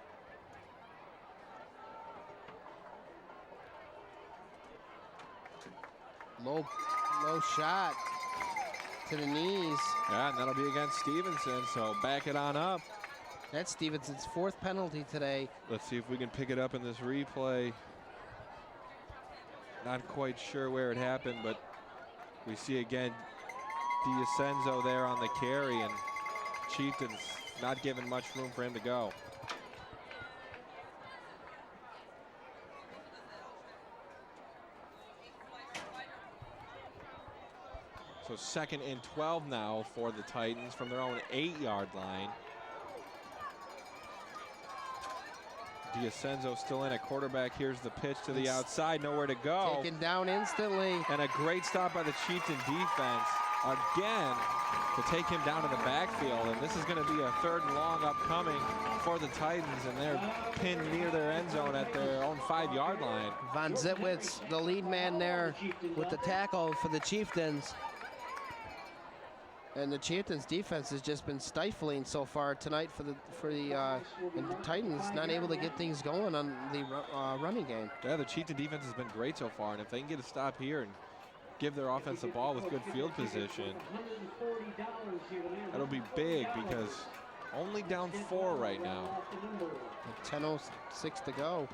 Low shot to the knees. Yeah, and that'll be against Stevenson, so back it on up. That's Stevenson's 4th penalty today. Let's see if we can pick it up in this replay. Not quite sure where it happened, but we see again DiAcenzo there on the carry, and Chieftains not giving much room for him to go. So 2nd and 12 now for the Titans from their own 8-yard line. DiAcenzo still in at quarterback. Here's the pitch to the outside, nowhere to go. Taken down instantly. And a great stop by the Chieftain defense again to take him down to the backfield. And this is going to be a 3rd and long upcoming for the Titans, and they're pinned near their end zone at their own 5-yard line. Von Zitwitz, the lead man there with the tackle for the Chieftains. And the Chieftains defense has just been stifling so far tonight and the Titans not able to get things going on the running game. Yeah, the Chieftain defense has been great so far, and if they can get a stop here and give their offense the ball with good field position, that'll be big because only down 4 right now. 10:06 to go.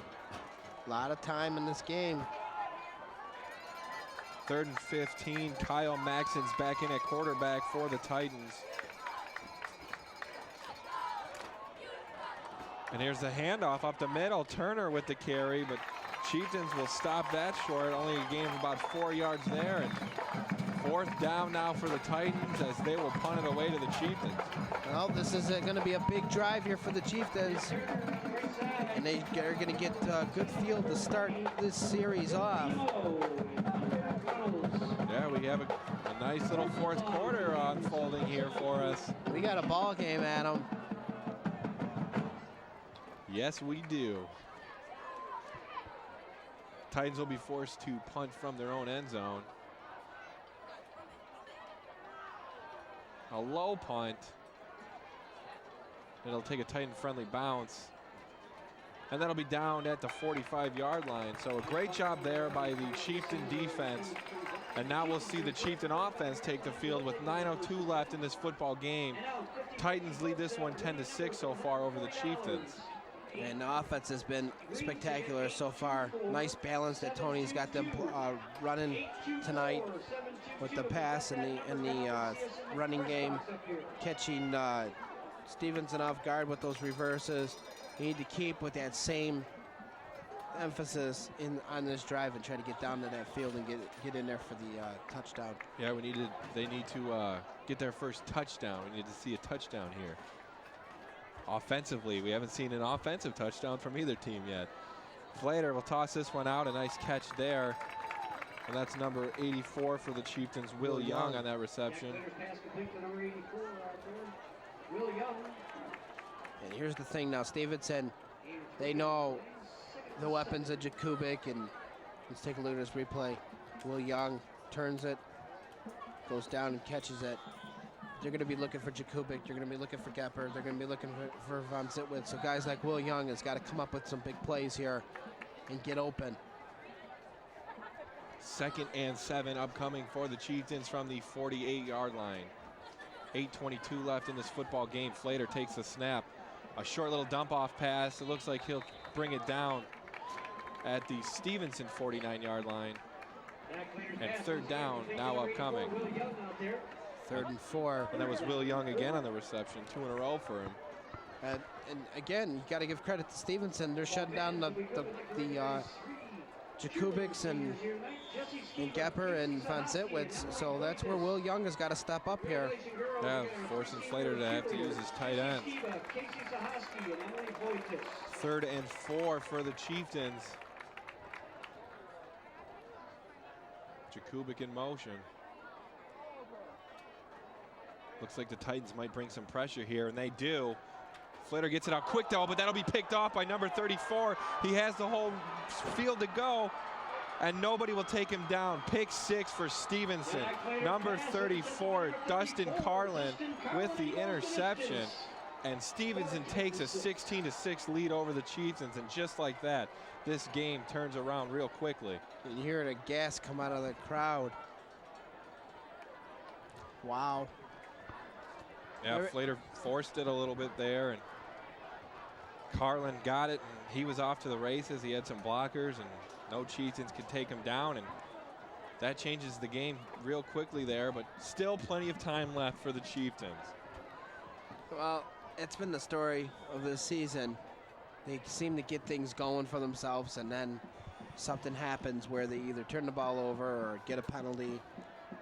A lot of time in this game. 3rd and 15. Kyle Maxon's back in at quarterback for the Titans. And here's the handoff up the middle. Turner with the carry, but Chieftains will stop that short. Only a gain of about 4 yards there. And 4th down now for the Titans as they will punt it away to the Chieftains. Well, this is going to be a big drive here for the Chieftains. And they are going to get a good field to start this series off. Yeah, we have a nice little 4th quarter unfolding here for us. We got a ball game, Adam. Yes, we do. Titans will be forced to punt from their own end zone. A low punt. It'll take a Titan-friendly bounce. And that'll be down at the 45-yard line. So a great job there by the Chieftain defense. And now we'll see the Chieftain offense take the field with 9:02 left in this football game. Titans lead this one 10-6 so far over the Chieftains. And the offense has been spectacular so far. Nice balance that Tony's got them running tonight with the pass and the running game, catching Stevenson off guard with those reverses. You need to keep with that same emphasis on this drive and try to get down to that field and get in there for the touchdown. Yeah, they need to get their first touchdown. We need to see a touchdown here. Offensively, we haven't seen an offensive touchdown from either team yet. Flater will toss this one out, a nice catch there. And that's number 84 for the Chieftains, Will Young on that reception. And here's the thing now, Stevenson, they know the weapons of Jakubik, and let's take a look at this replay. Will Young turns it, goes down and catches it. They're going to be looking for Jakubik. They're going to be looking for Gepper. They're going to be looking for Von Zitwitz. So guys like Will Young has got to come up with some big plays here and get open. 2nd and 7 upcoming for the Chieftains from the 48-yard line. 8:22 left in this football game. Flater takes the snap. A short little dump-off pass. It looks like he'll bring it down at the Stevenson 49-yard line. And 3rd down now upcoming. 3rd and 4. And that was Will Young again on the reception, 2 in a row for him. And again, you got to give credit to Stevenson. They're shutting down the Jakubiks and Gepper and Von Zitwitz. So that's where Will Young has got to step up here. Yeah, forcing Flater to have to use his tight end. 3rd and 4 for the Chieftains. Jakubik in motion. Looks like the Titans might bring some pressure here, and they do. Flater gets it out quick though, but that'll be picked off by number 34. He has the whole field to go, and nobody will take him down. Pick 6 for Stevenson. Number 34, Dustin Carlin with the interception. And Stevenson takes a 16-6 lead over the Chieftains, and just like that, this game turns around real quickly. You hear the gas come out of the crowd. Wow. Yeah, Flater forced it a little bit there, and Carlin got it, and he was off to the races. He had some blockers, and no Chieftains could take him down, and that changes the game real quickly there, but still plenty of time left for the Chieftains. Well, it's been the story of this season. They seem to get things going for themselves, and then something happens where they either turn the ball over or get a penalty.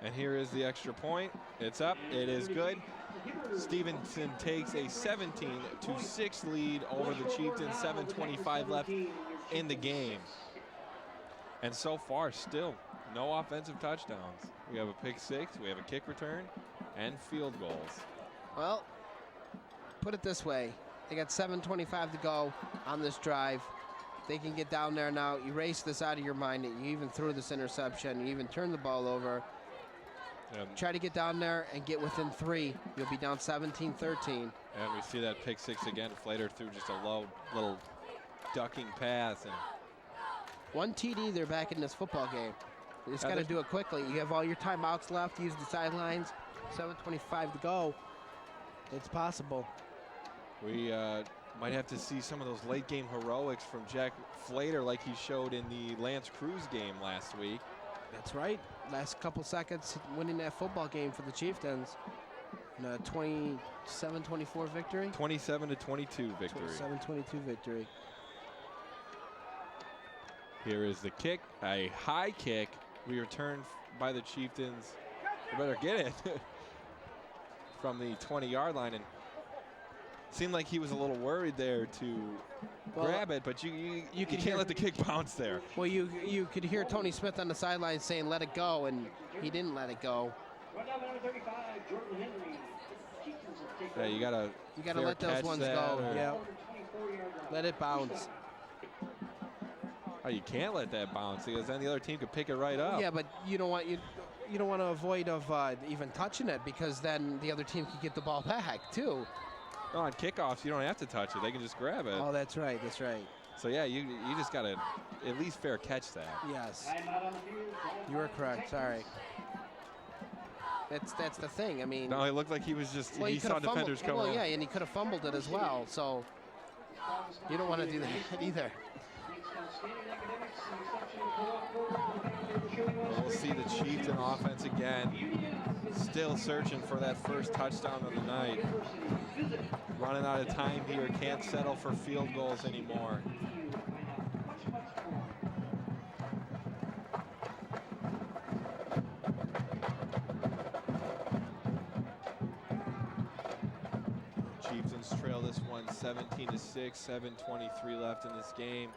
And here is the extra point. It's up. It is good. Stevenson takes a 17-6 lead over the Chieftains. 7:25 left in the game. And so far, still no offensive touchdowns. We have a pick six, we have a kick return, and field goals. Well, put it this way. They got 7:25 to go on this drive. They can get down there now. Erase this out of your mind that you even threw this interception. You even turned the ball over. Try to get down there and get within 3. You'll be down 17-13. And we see that pick six again. Flater threw just a low little ducking pass. And 1 TD, they're back in this football game. You just got to do it quickly. You have all your timeouts left. Use the sidelines. 7:25 to go. It's possible. we might have to see some of those late game heroics from Jack Flater like he showed in the Lance Cruz game last week. That's right. Last couple seconds winning that football game for the Chieftains. And a 27-24 victory. 27-22 victory. 27-22 victory. Here is the kick, a high kick. We returned by the Chieftains. They better get it from the 20-yard line. And seemed like he was a little worried there to grab it, but you can't let the kick bounce there. Well, you could hear Tony Smith on the sideline saying, let it go, and he didn't let it go. Yeah, you gotta let those ones go. Yeah. Let it bounce. Oh, you can't let that bounce because then the other team could pick it right up. Yeah, but you don't want to avoid of even touching it because then the other team could get the ball back too. No, on kickoffs, you don't have to touch it. They can just grab it. Oh, that's right. That's right. So, yeah, you just got to at least fair catch that. Yes. You were correct. Sorry. That's the thing. I mean. No, it looked like he was just, well, he saw defenders coming. Well, yeah, and he could have fumbled it as well. So you don't want to do that either. We'll see the Chieftain offense again. Still searching for that first touchdown of the night. Running out of time here. Can't settle for field goals anymore. Chieftains trail this one 17-6, 7:23 left in this game.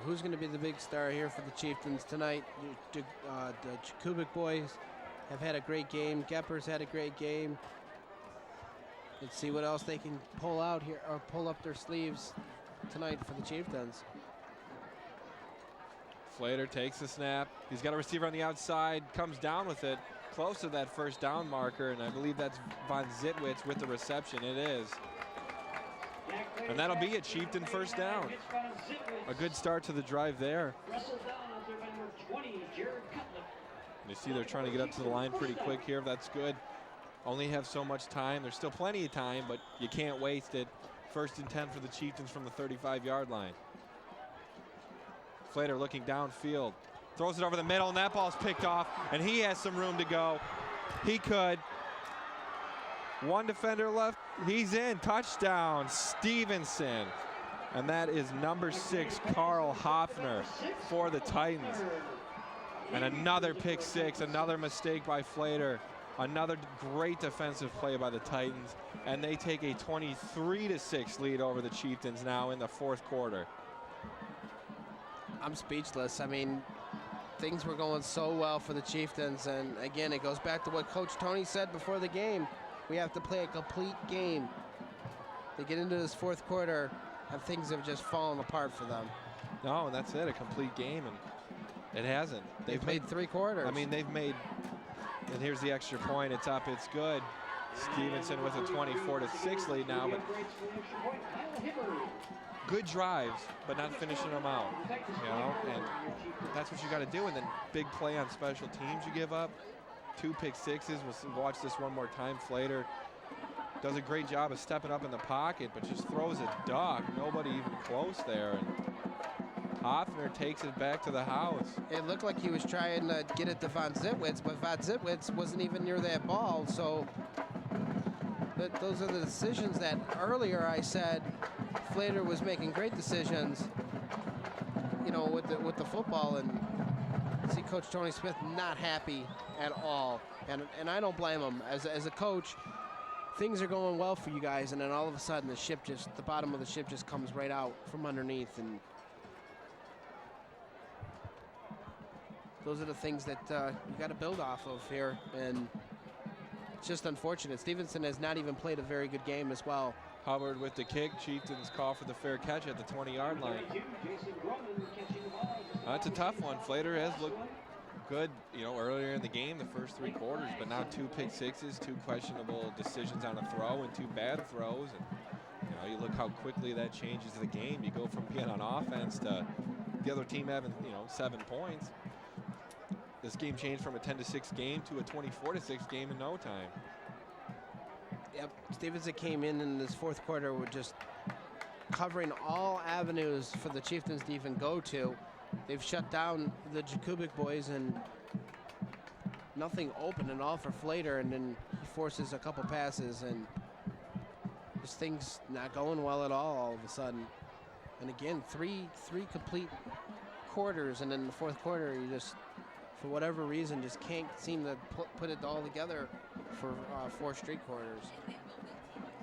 Who's going to be the big star here for the Chieftains tonight? The Jakubik boys have had a great game. Gepper's had a great game. Let's see what else they can pull out here or pull up their sleeves tonight for the Chieftains. Flater takes the snap. He's got a receiver on the outside, comes down with it, close to that first down marker, and I believe that's Von Zitwitz with the reception. It is. And that'll be a Chieftain first down. A good start to the drive there. You see they're trying to get up to the line pretty quick here. That's good. Only have so much time. There's still plenty of time, but you can't waste it. 1st and 10 for the Chieftains from the 35-yard line. Flater looking downfield. Throws it over the middle, and that ball's picked off, and he has some room to go. He could. One defender left. He's in. Touchdown, Stevenson. And that is number 6, Carl Hoffner for the Titans. And another pick six, another mistake by Flater. Another great defensive play by the Titans. And they take a 23-6 lead over the Chieftains now in the 4th quarter. I'm speechless. I mean, things were going so well for the Chieftains. And again, it goes back to what Coach Tony said before the game. We have to play a complete game. They get into this 4th quarter, and things have just fallen apart for them. No, and that's it, a complete game, and it hasn't. They've made 3 quarters. I mean, they've made, and here's the extra point. It's up, it's good. Stevenson with a 24-6 lead now, but good drives, but not finishing them out, you know, and that's what you got to do. And then big play on special teams you give up. 2 pick sixes. We'll watch this one more time. Flater does a great job of stepping up in the pocket, but just throws a duck. Nobody even close there. And Hoffner takes it back to the house. It looked like he was trying to get it to Von Zitwitz, but Von Zitwitz wasn't even near that ball. So those are the decisions that earlier I said Flater was making great decisions, you know, with the football, and see Coach Tony Smith not happy at all. And I don't blame him. As a coach, things are going well for you guys, and then all of a sudden the bottom of the ship just comes right out from underneath, and those are the things that you got to build off of here, and it's just unfortunate. Stevenson has not even played a very good game as well. Hubbard with the kick. Chieftains call for the fair catch at the 20-yard line. It's a tough one. Flater has looked good, you know, earlier in the game, the first 3 quarters, but now 2 pick sixes, 2 questionable decisions on a throw, and 2 bad throws. And you know, you look how quickly that changes the game. You go from being on offense to the other team having, you know, 7 points. This game changed from a 10-6 game to a 24-6 game in no time. Yep, Stevenson came in this fourth quarter with just covering all avenues for the Chieftains to even go to. They've shut down the Jakubik boys, and nothing open at all for Flater, and then he forces a couple passes, and this thing's not going well at all of a sudden. And again, three complete quarters, and then the fourth quarter, you just, for whatever reason, just can't seem to put it all together for 4 straight quarters.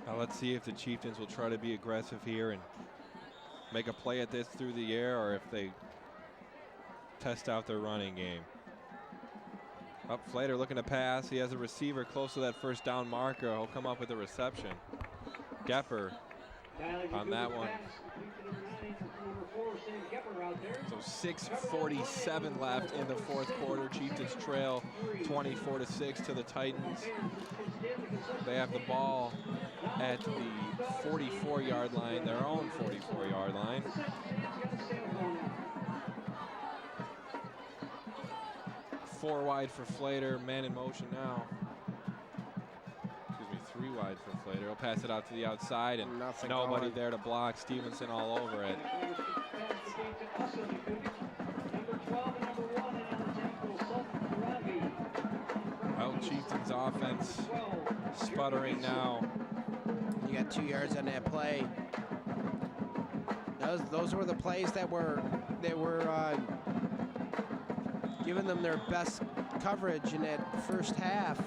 Now let's see if the Chieftains will try to be aggressive here and make a play at this through the air, or if they test out their running game. Up, Flater looking to pass. He has a receiver close to that first down marker. He'll come up with a reception. Gepper on that one. So 6:47 left in the fourth quarter. Chieftains trail 24-6 to the Titans. They have the ball at the 44-yard line, their own 44-yard line. Four wide for Flater, man in motion now. Excuse me, 3 wide for Flater. He'll pass it out to the outside, and nobody there to block. Stevenson all over it. Well, Chieftains offense sputtering now. You got 2 yards on that play. Those were the plays that were giving them their best coverage in that first half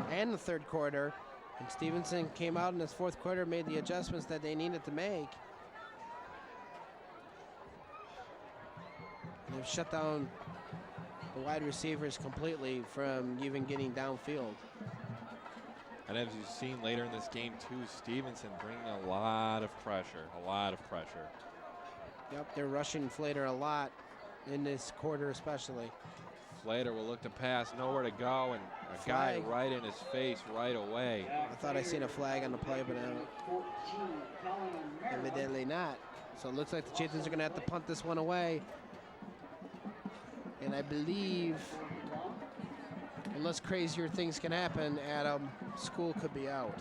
and the third quarter. And Stevenson came out in this fourth quarter, made the adjustments that they needed to make. And they've shut down the wide receivers completely from even getting downfield. And as you've seen later in this game too, Stevenson bringing a lot of pressure, Yep, they're rushing Flater a lot in this quarter especially. Flater will look to pass, nowhere to go, and a guy right in his face right away. I thought I seen a flag on the play, but evidently not. So it looks like the Chieftains are going to have to punt this one away. And I believe, unless crazier things can happen, Adam, school could be out.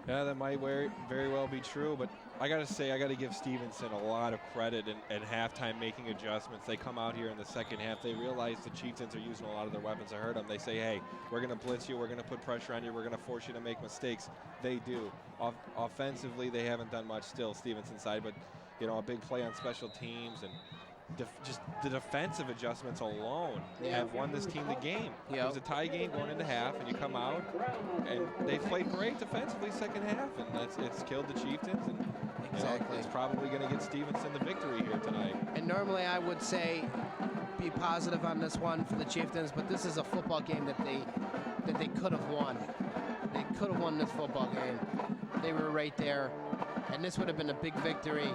Yeah, that might very well be true, but I got to say, I got to give Stevenson a lot of credit at halftime making adjustments. They come out here in the second half. They realize the Chieftains are using a lot of their weapons. I heard them. They say, hey, we're going to blitz you. We're going to put pressure on you. We're going to force you to make mistakes. They do. Offensively, they haven't done much still, Stevenson's side, but, you know, a big play on special teams and just the defensive adjustments alone have won this team the game. Yep. It was a tie game going into half, and you come out, and they played great defensively second half, and it's killed the Chieftains. And exactly, it's probably going to get Stevenson the victory here tonight. And normally I would say be positive on this one for the Chieftains, but this is a football game that they could have won. They could have won this football game. They were right there, and this would have been a big victory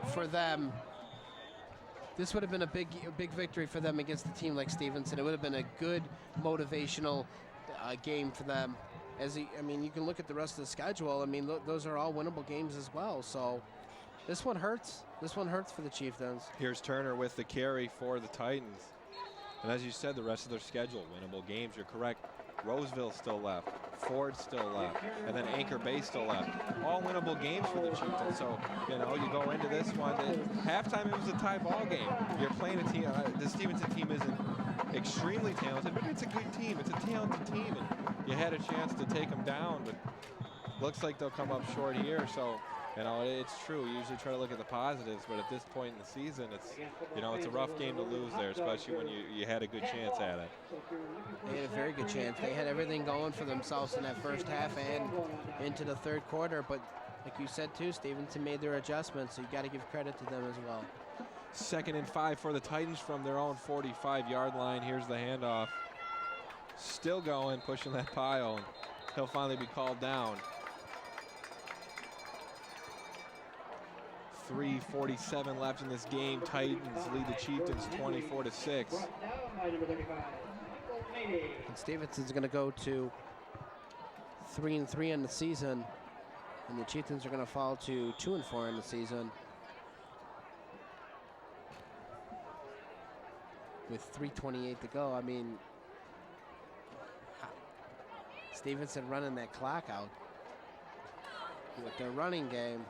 for them. This would have been a big victory for them against a team like Stevenson. It would have been a good motivational game for them. I mean, you can look at the rest of the schedule. I mean, those are all winnable games as well. So this one hurts. This one hurts for the Chieftains. Here's Turner with the carry for the Titans. And as you said, the rest of their schedule, winnable games. You're correct. Roseville still left. Ford still left. And then Anchor Bay still left. All winnable games for the Chieftains. So, you know, you go into this one. Halftime, it was a tie ball game. You're playing a team. The Stevenson team isn't extremely talented, but it's a good team. It's a talented team. And you had a chance to take them down, but looks like they'll come up short here. So, you know, it's true. You usually try to look at the positives, but at this point in the season, it's, you know, it's a rough game to lose there, especially when you had a good chance at it. They had a very good chance. They had everything going for themselves in that first half and into the third quarter. But like you said too, Stevenson made their adjustments, so you got to give credit to them as well. 2nd and 5 for the Titans from their own 45-yard line. Here's the handoff. Still going, pushing that pile, and he'll finally be called down. 3:47 left in this game. Titans lead the Chieftains 24-6. And Stevenson's going to go to 3-3 in the season, and the Chieftains are going to fall to 2-4 in the season, with 3:28 to go. I mean, Stevenson running that clock out with their running game.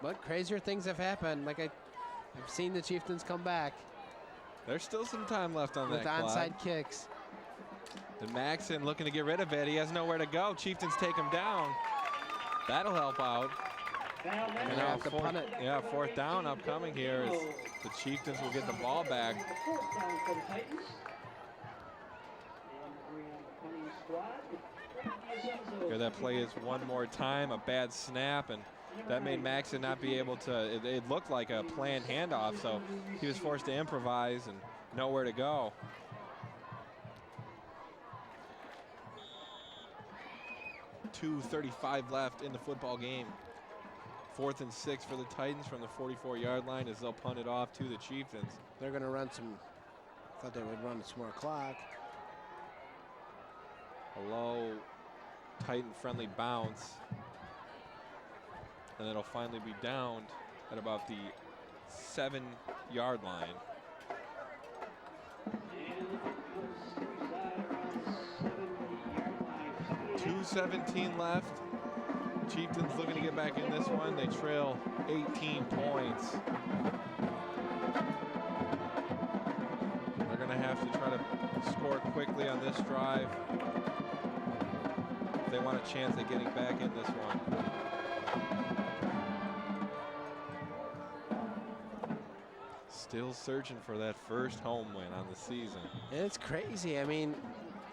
But crazier things have happened. Like I've seen the Chieftains come back. There's still some time left on with that clock. onside kicks. And Maxon looking to get rid of it. He has nowhere to go. Chieftains take him down. That'll help out. And now to punt it. Yeah, 4th down upcoming here as the Chieftains will get the ball back. Here that play is one more time, a bad snap, and that made Maxon not be able to, it looked like a planned handoff, so he was forced to improvise and nowhere to go. .235 left in the football game. 4th and 6 for the Titans from the 44-yard line as they'll punt it off to the Chieftains. They're going to run some, thought they would run some more clock. A low Titan-friendly bounce. And it'll finally be downed at about the 7-yard line. .217 left. Chieftains looking to get back in this one. They trail 18 points. They're going to have to try to score quickly on this drive if they want a chance at getting back in this one. Still searching for that first home win on the season. It's crazy. I mean,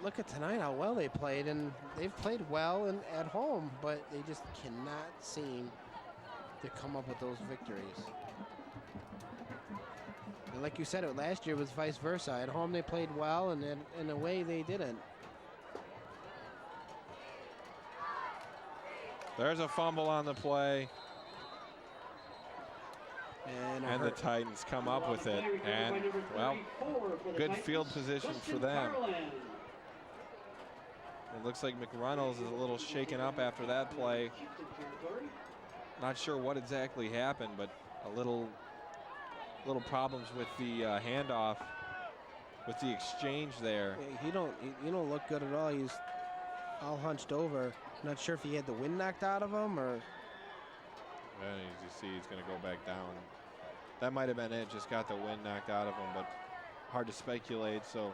look at tonight how well they played, and they've played well at home, but they just cannot seem to come up with those victories. And like you said, last year was vice versa. At home they played well, and then in a way they didn't. There's a fumble on the play. And the Titans come up with it. And, well, good field position for them. It looks like McReynolds is a little shaken up after that play. Not sure what exactly happened, but a little problems with the handoff, with the exchange there. Yeah, you don't look good at all. He's all hunched over. Not sure if he had the wind knocked out of him or. And as you see, he's going to go back down. That might have been it. Just got the wind knocked out of him, but hard to speculate. So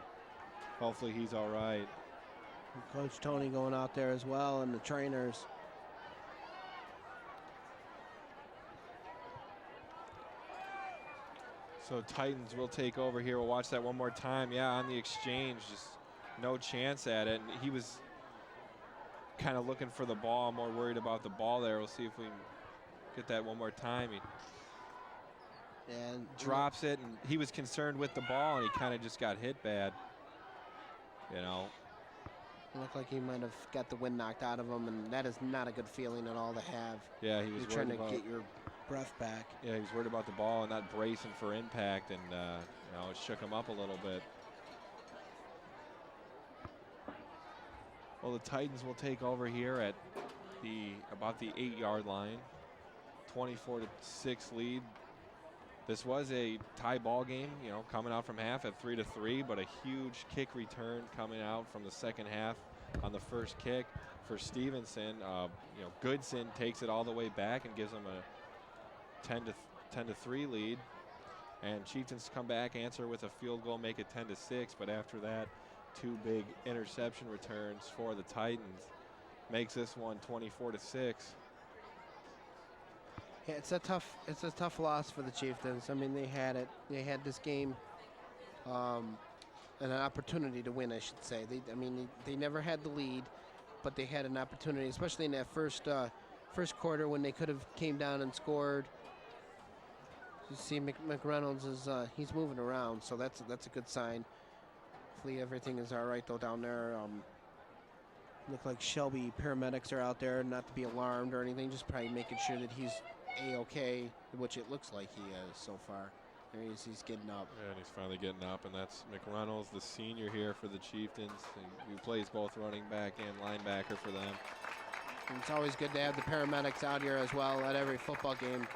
hopefully he's all right. And Coach Tony going out there as well, and the trainers. So Titans will take over here. We'll watch that one more time. Yeah, on the exchange, just no chance at it. And he was kind of looking for the ball, more worried about the ball there. We'll see if we can get that one more time. He drops it, and he was concerned with the ball, and he kind of just got hit bad. You know. It looked like he might have got the wind knocked out of him, and that is not a good feeling at all to have. Yeah, he was trying to get your breath back. Yeah, he was worried about the ball and not bracing for impact, and you know, it shook him up a little bit. Well, the Titans will take over here at about the 8-yard line. 24-6 lead. This was a tie ball game, you know, coming out from half at 3-3, but a huge kick return coming out from the second half on the first kick for Stevenson. You know, Goodson takes it all the way back and gives them a 10-3 lead. And Chieftains come back, answer with a field goal, make it 10-6. But after that, 2 big interception returns for the Titans makes this one 24-6. Yeah, it's a tough loss for the Chieftains. I mean, they had it. They had this game, an opportunity to win, I should say. They never had the lead, but they had an opportunity, especially in that first quarter when they could have came down and scored. You see, McReynolds is he's moving around, so that's a good sign. Hopefully everything is all right though down there. Look like Shelby paramedics are out there, not to be alarmed or anything, just probably making sure that he's A-okay, which it looks like he is so far. There he is, he's getting up. Yeah, and he's finally getting up, and that's McReynolds, the senior here for the Chieftains, who plays both running back and linebacker for them. And it's always good to have the paramedics out here as well at every football game.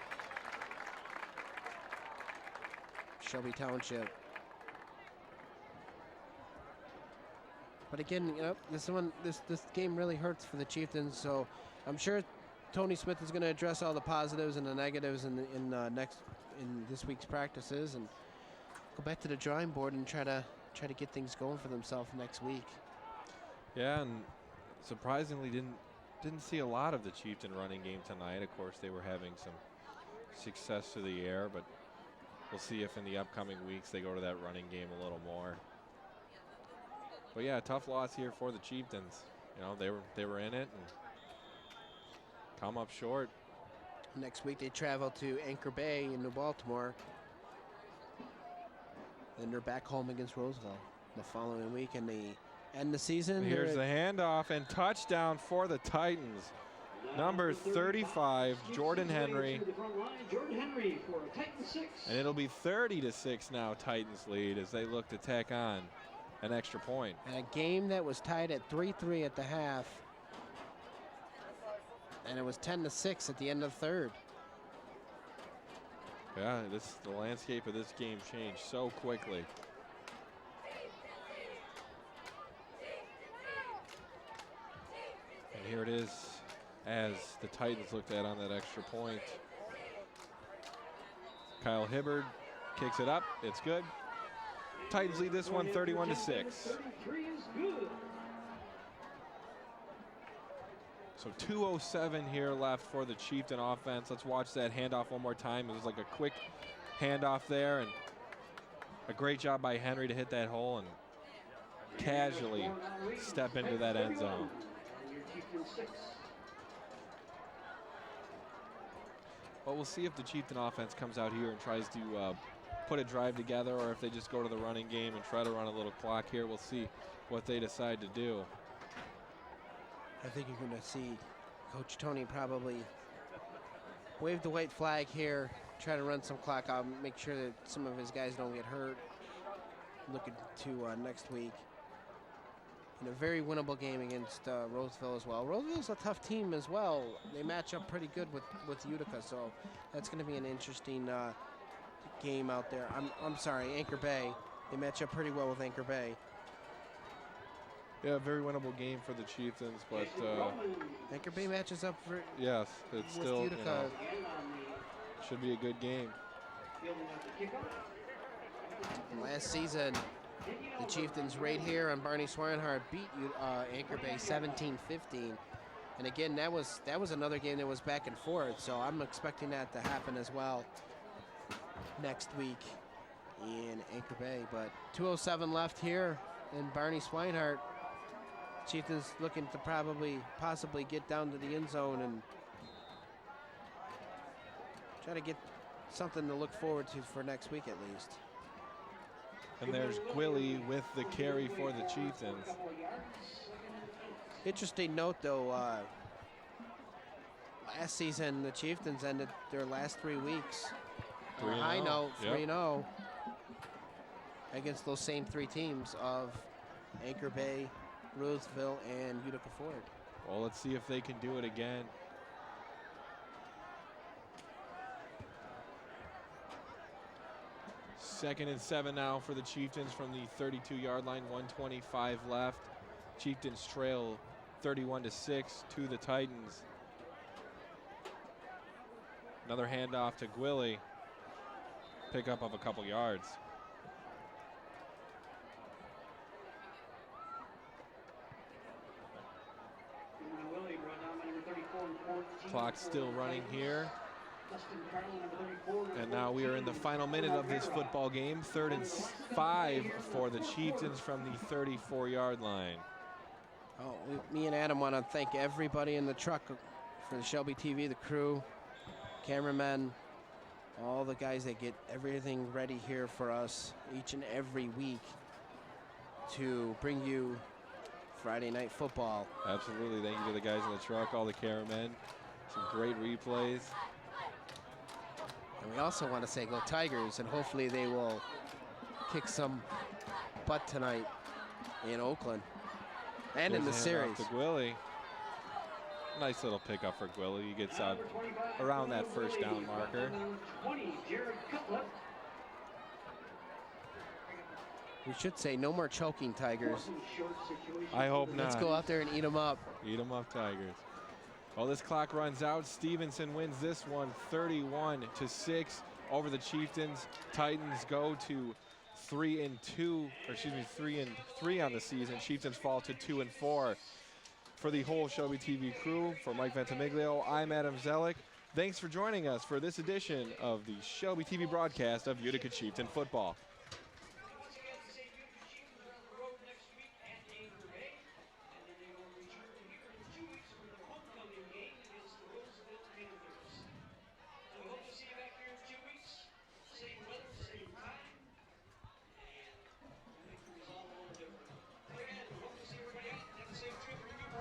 Shelby Township. But again, you know, this game really hurts for the Chieftains. So I'm sure Tony Smith is going to address all the positives and the negatives in this week's practices and go back to the drawing board and try to get things going for themselves next week. Yeah, and surprisingly didn't see a lot of the Chieftain running game tonight. Of course, they were having some success through the air, but we'll see if in the upcoming weeks they go to that running game a little more. But yeah, tough loss here for the Chieftains. You know, they were in it and come up short. Next week they travel to Anchor Bay in New Baltimore. Then they're back home against Roseville the following week, and they end the season. Here's the handoff and touchdown for the Titans. Number 35, Jordan Henry. And it'll be 30-6 now, Titans lead as they look to tack on an extra point. And a game that was tied at 3-3 at the half. And it was 10-6 at the end of the third. Yeah, the landscape of this game changed so quickly. And here it is as the Titans looked at on that extra point. Kyle Hibbard kicks it up. It's good. Titans lead this one 31-6. So 2:07 here left for the Chieftain offense. Let's watch that handoff one more time. It was like a quick handoff there, and a great job by Henry to hit that hole and casually step into that end zone. But we'll see if the Chieftain offense comes out here and tries to put a drive together, or if they just go to the running game and try to run a little clock here. We'll see what they decide to do. I think you're going to see Coach Tony probably wave the white flag here, try to run some clock out, make sure that some of his guys don't get hurt. Looking to next week. In a very winnable game against Roseville as well. Roseville's a tough team as well. They match up pretty good with Utica, so that's going to be an interesting game out there. I'm sorry, Anchor Bay. They match up pretty well with Anchor Bay. Yeah, very winnable game for the Chieftains, but Anchor Bay matches up for yes, it's with still Utica. You know, should be a good game. Last season, the Chieftains right here on Barney Swinehart beat Anchor Bay 17-15, and again that was another game that was back and forth. So I'm expecting that to happen as well next week in Anchor Bay. But 2:07 left here in Barney Swinehart. Chieftains looking to possibly get down to the end zone and try to get something to look forward to for next week at least. And there's Gwilly with the carry for the Chieftains. Interesting note though, last season the Chieftains ended their last 3 weeks on a high note, 3-0 against those same 3 teams of Anchor Bay, Roseville, and Utica Ford. Well, let's see if they can do it again. 2nd and 7 now for the Chieftains from the 32-yard line, 1:25 left. Chieftains trail 31-6 to the Titans. Another handoff to Gwilly. Pickup of a couple yards. Clock still running here. And now we are in the final minute of this football game. 3rd and 5 for the Chieftains from the 34-yard line. Oh, me and Adam want to thank everybody in the truck for the Shelby TV, the crew, cameramen, all the guys that get everything ready here for us each and every week to bring you Friday Night Football. Absolutely. Thank you to the guys in the truck, all the cameramen. Some great replays. And we also want to say go Tigers, and hopefully they will kick some butt tonight in Oakland and in the series. To Gwilly. Nice little pickup for Gwilly. He gets out around that first down marker. We should say no more choking, Tigers. I hope not. Let's go out there and eat them up. Eat them up, Tigers. Well, this clock runs out. Stevenson wins this one 31-6 over the Chieftains. Titans go to 3-2, or excuse me, 3-3 on the season. Chieftains fall to 2-4. For the whole Shelby TV crew, for Mike Ventimiglio, I'm Adam Zellick. Thanks for joining us for this edition of the Shelby TV broadcast of Utica Chieftain football.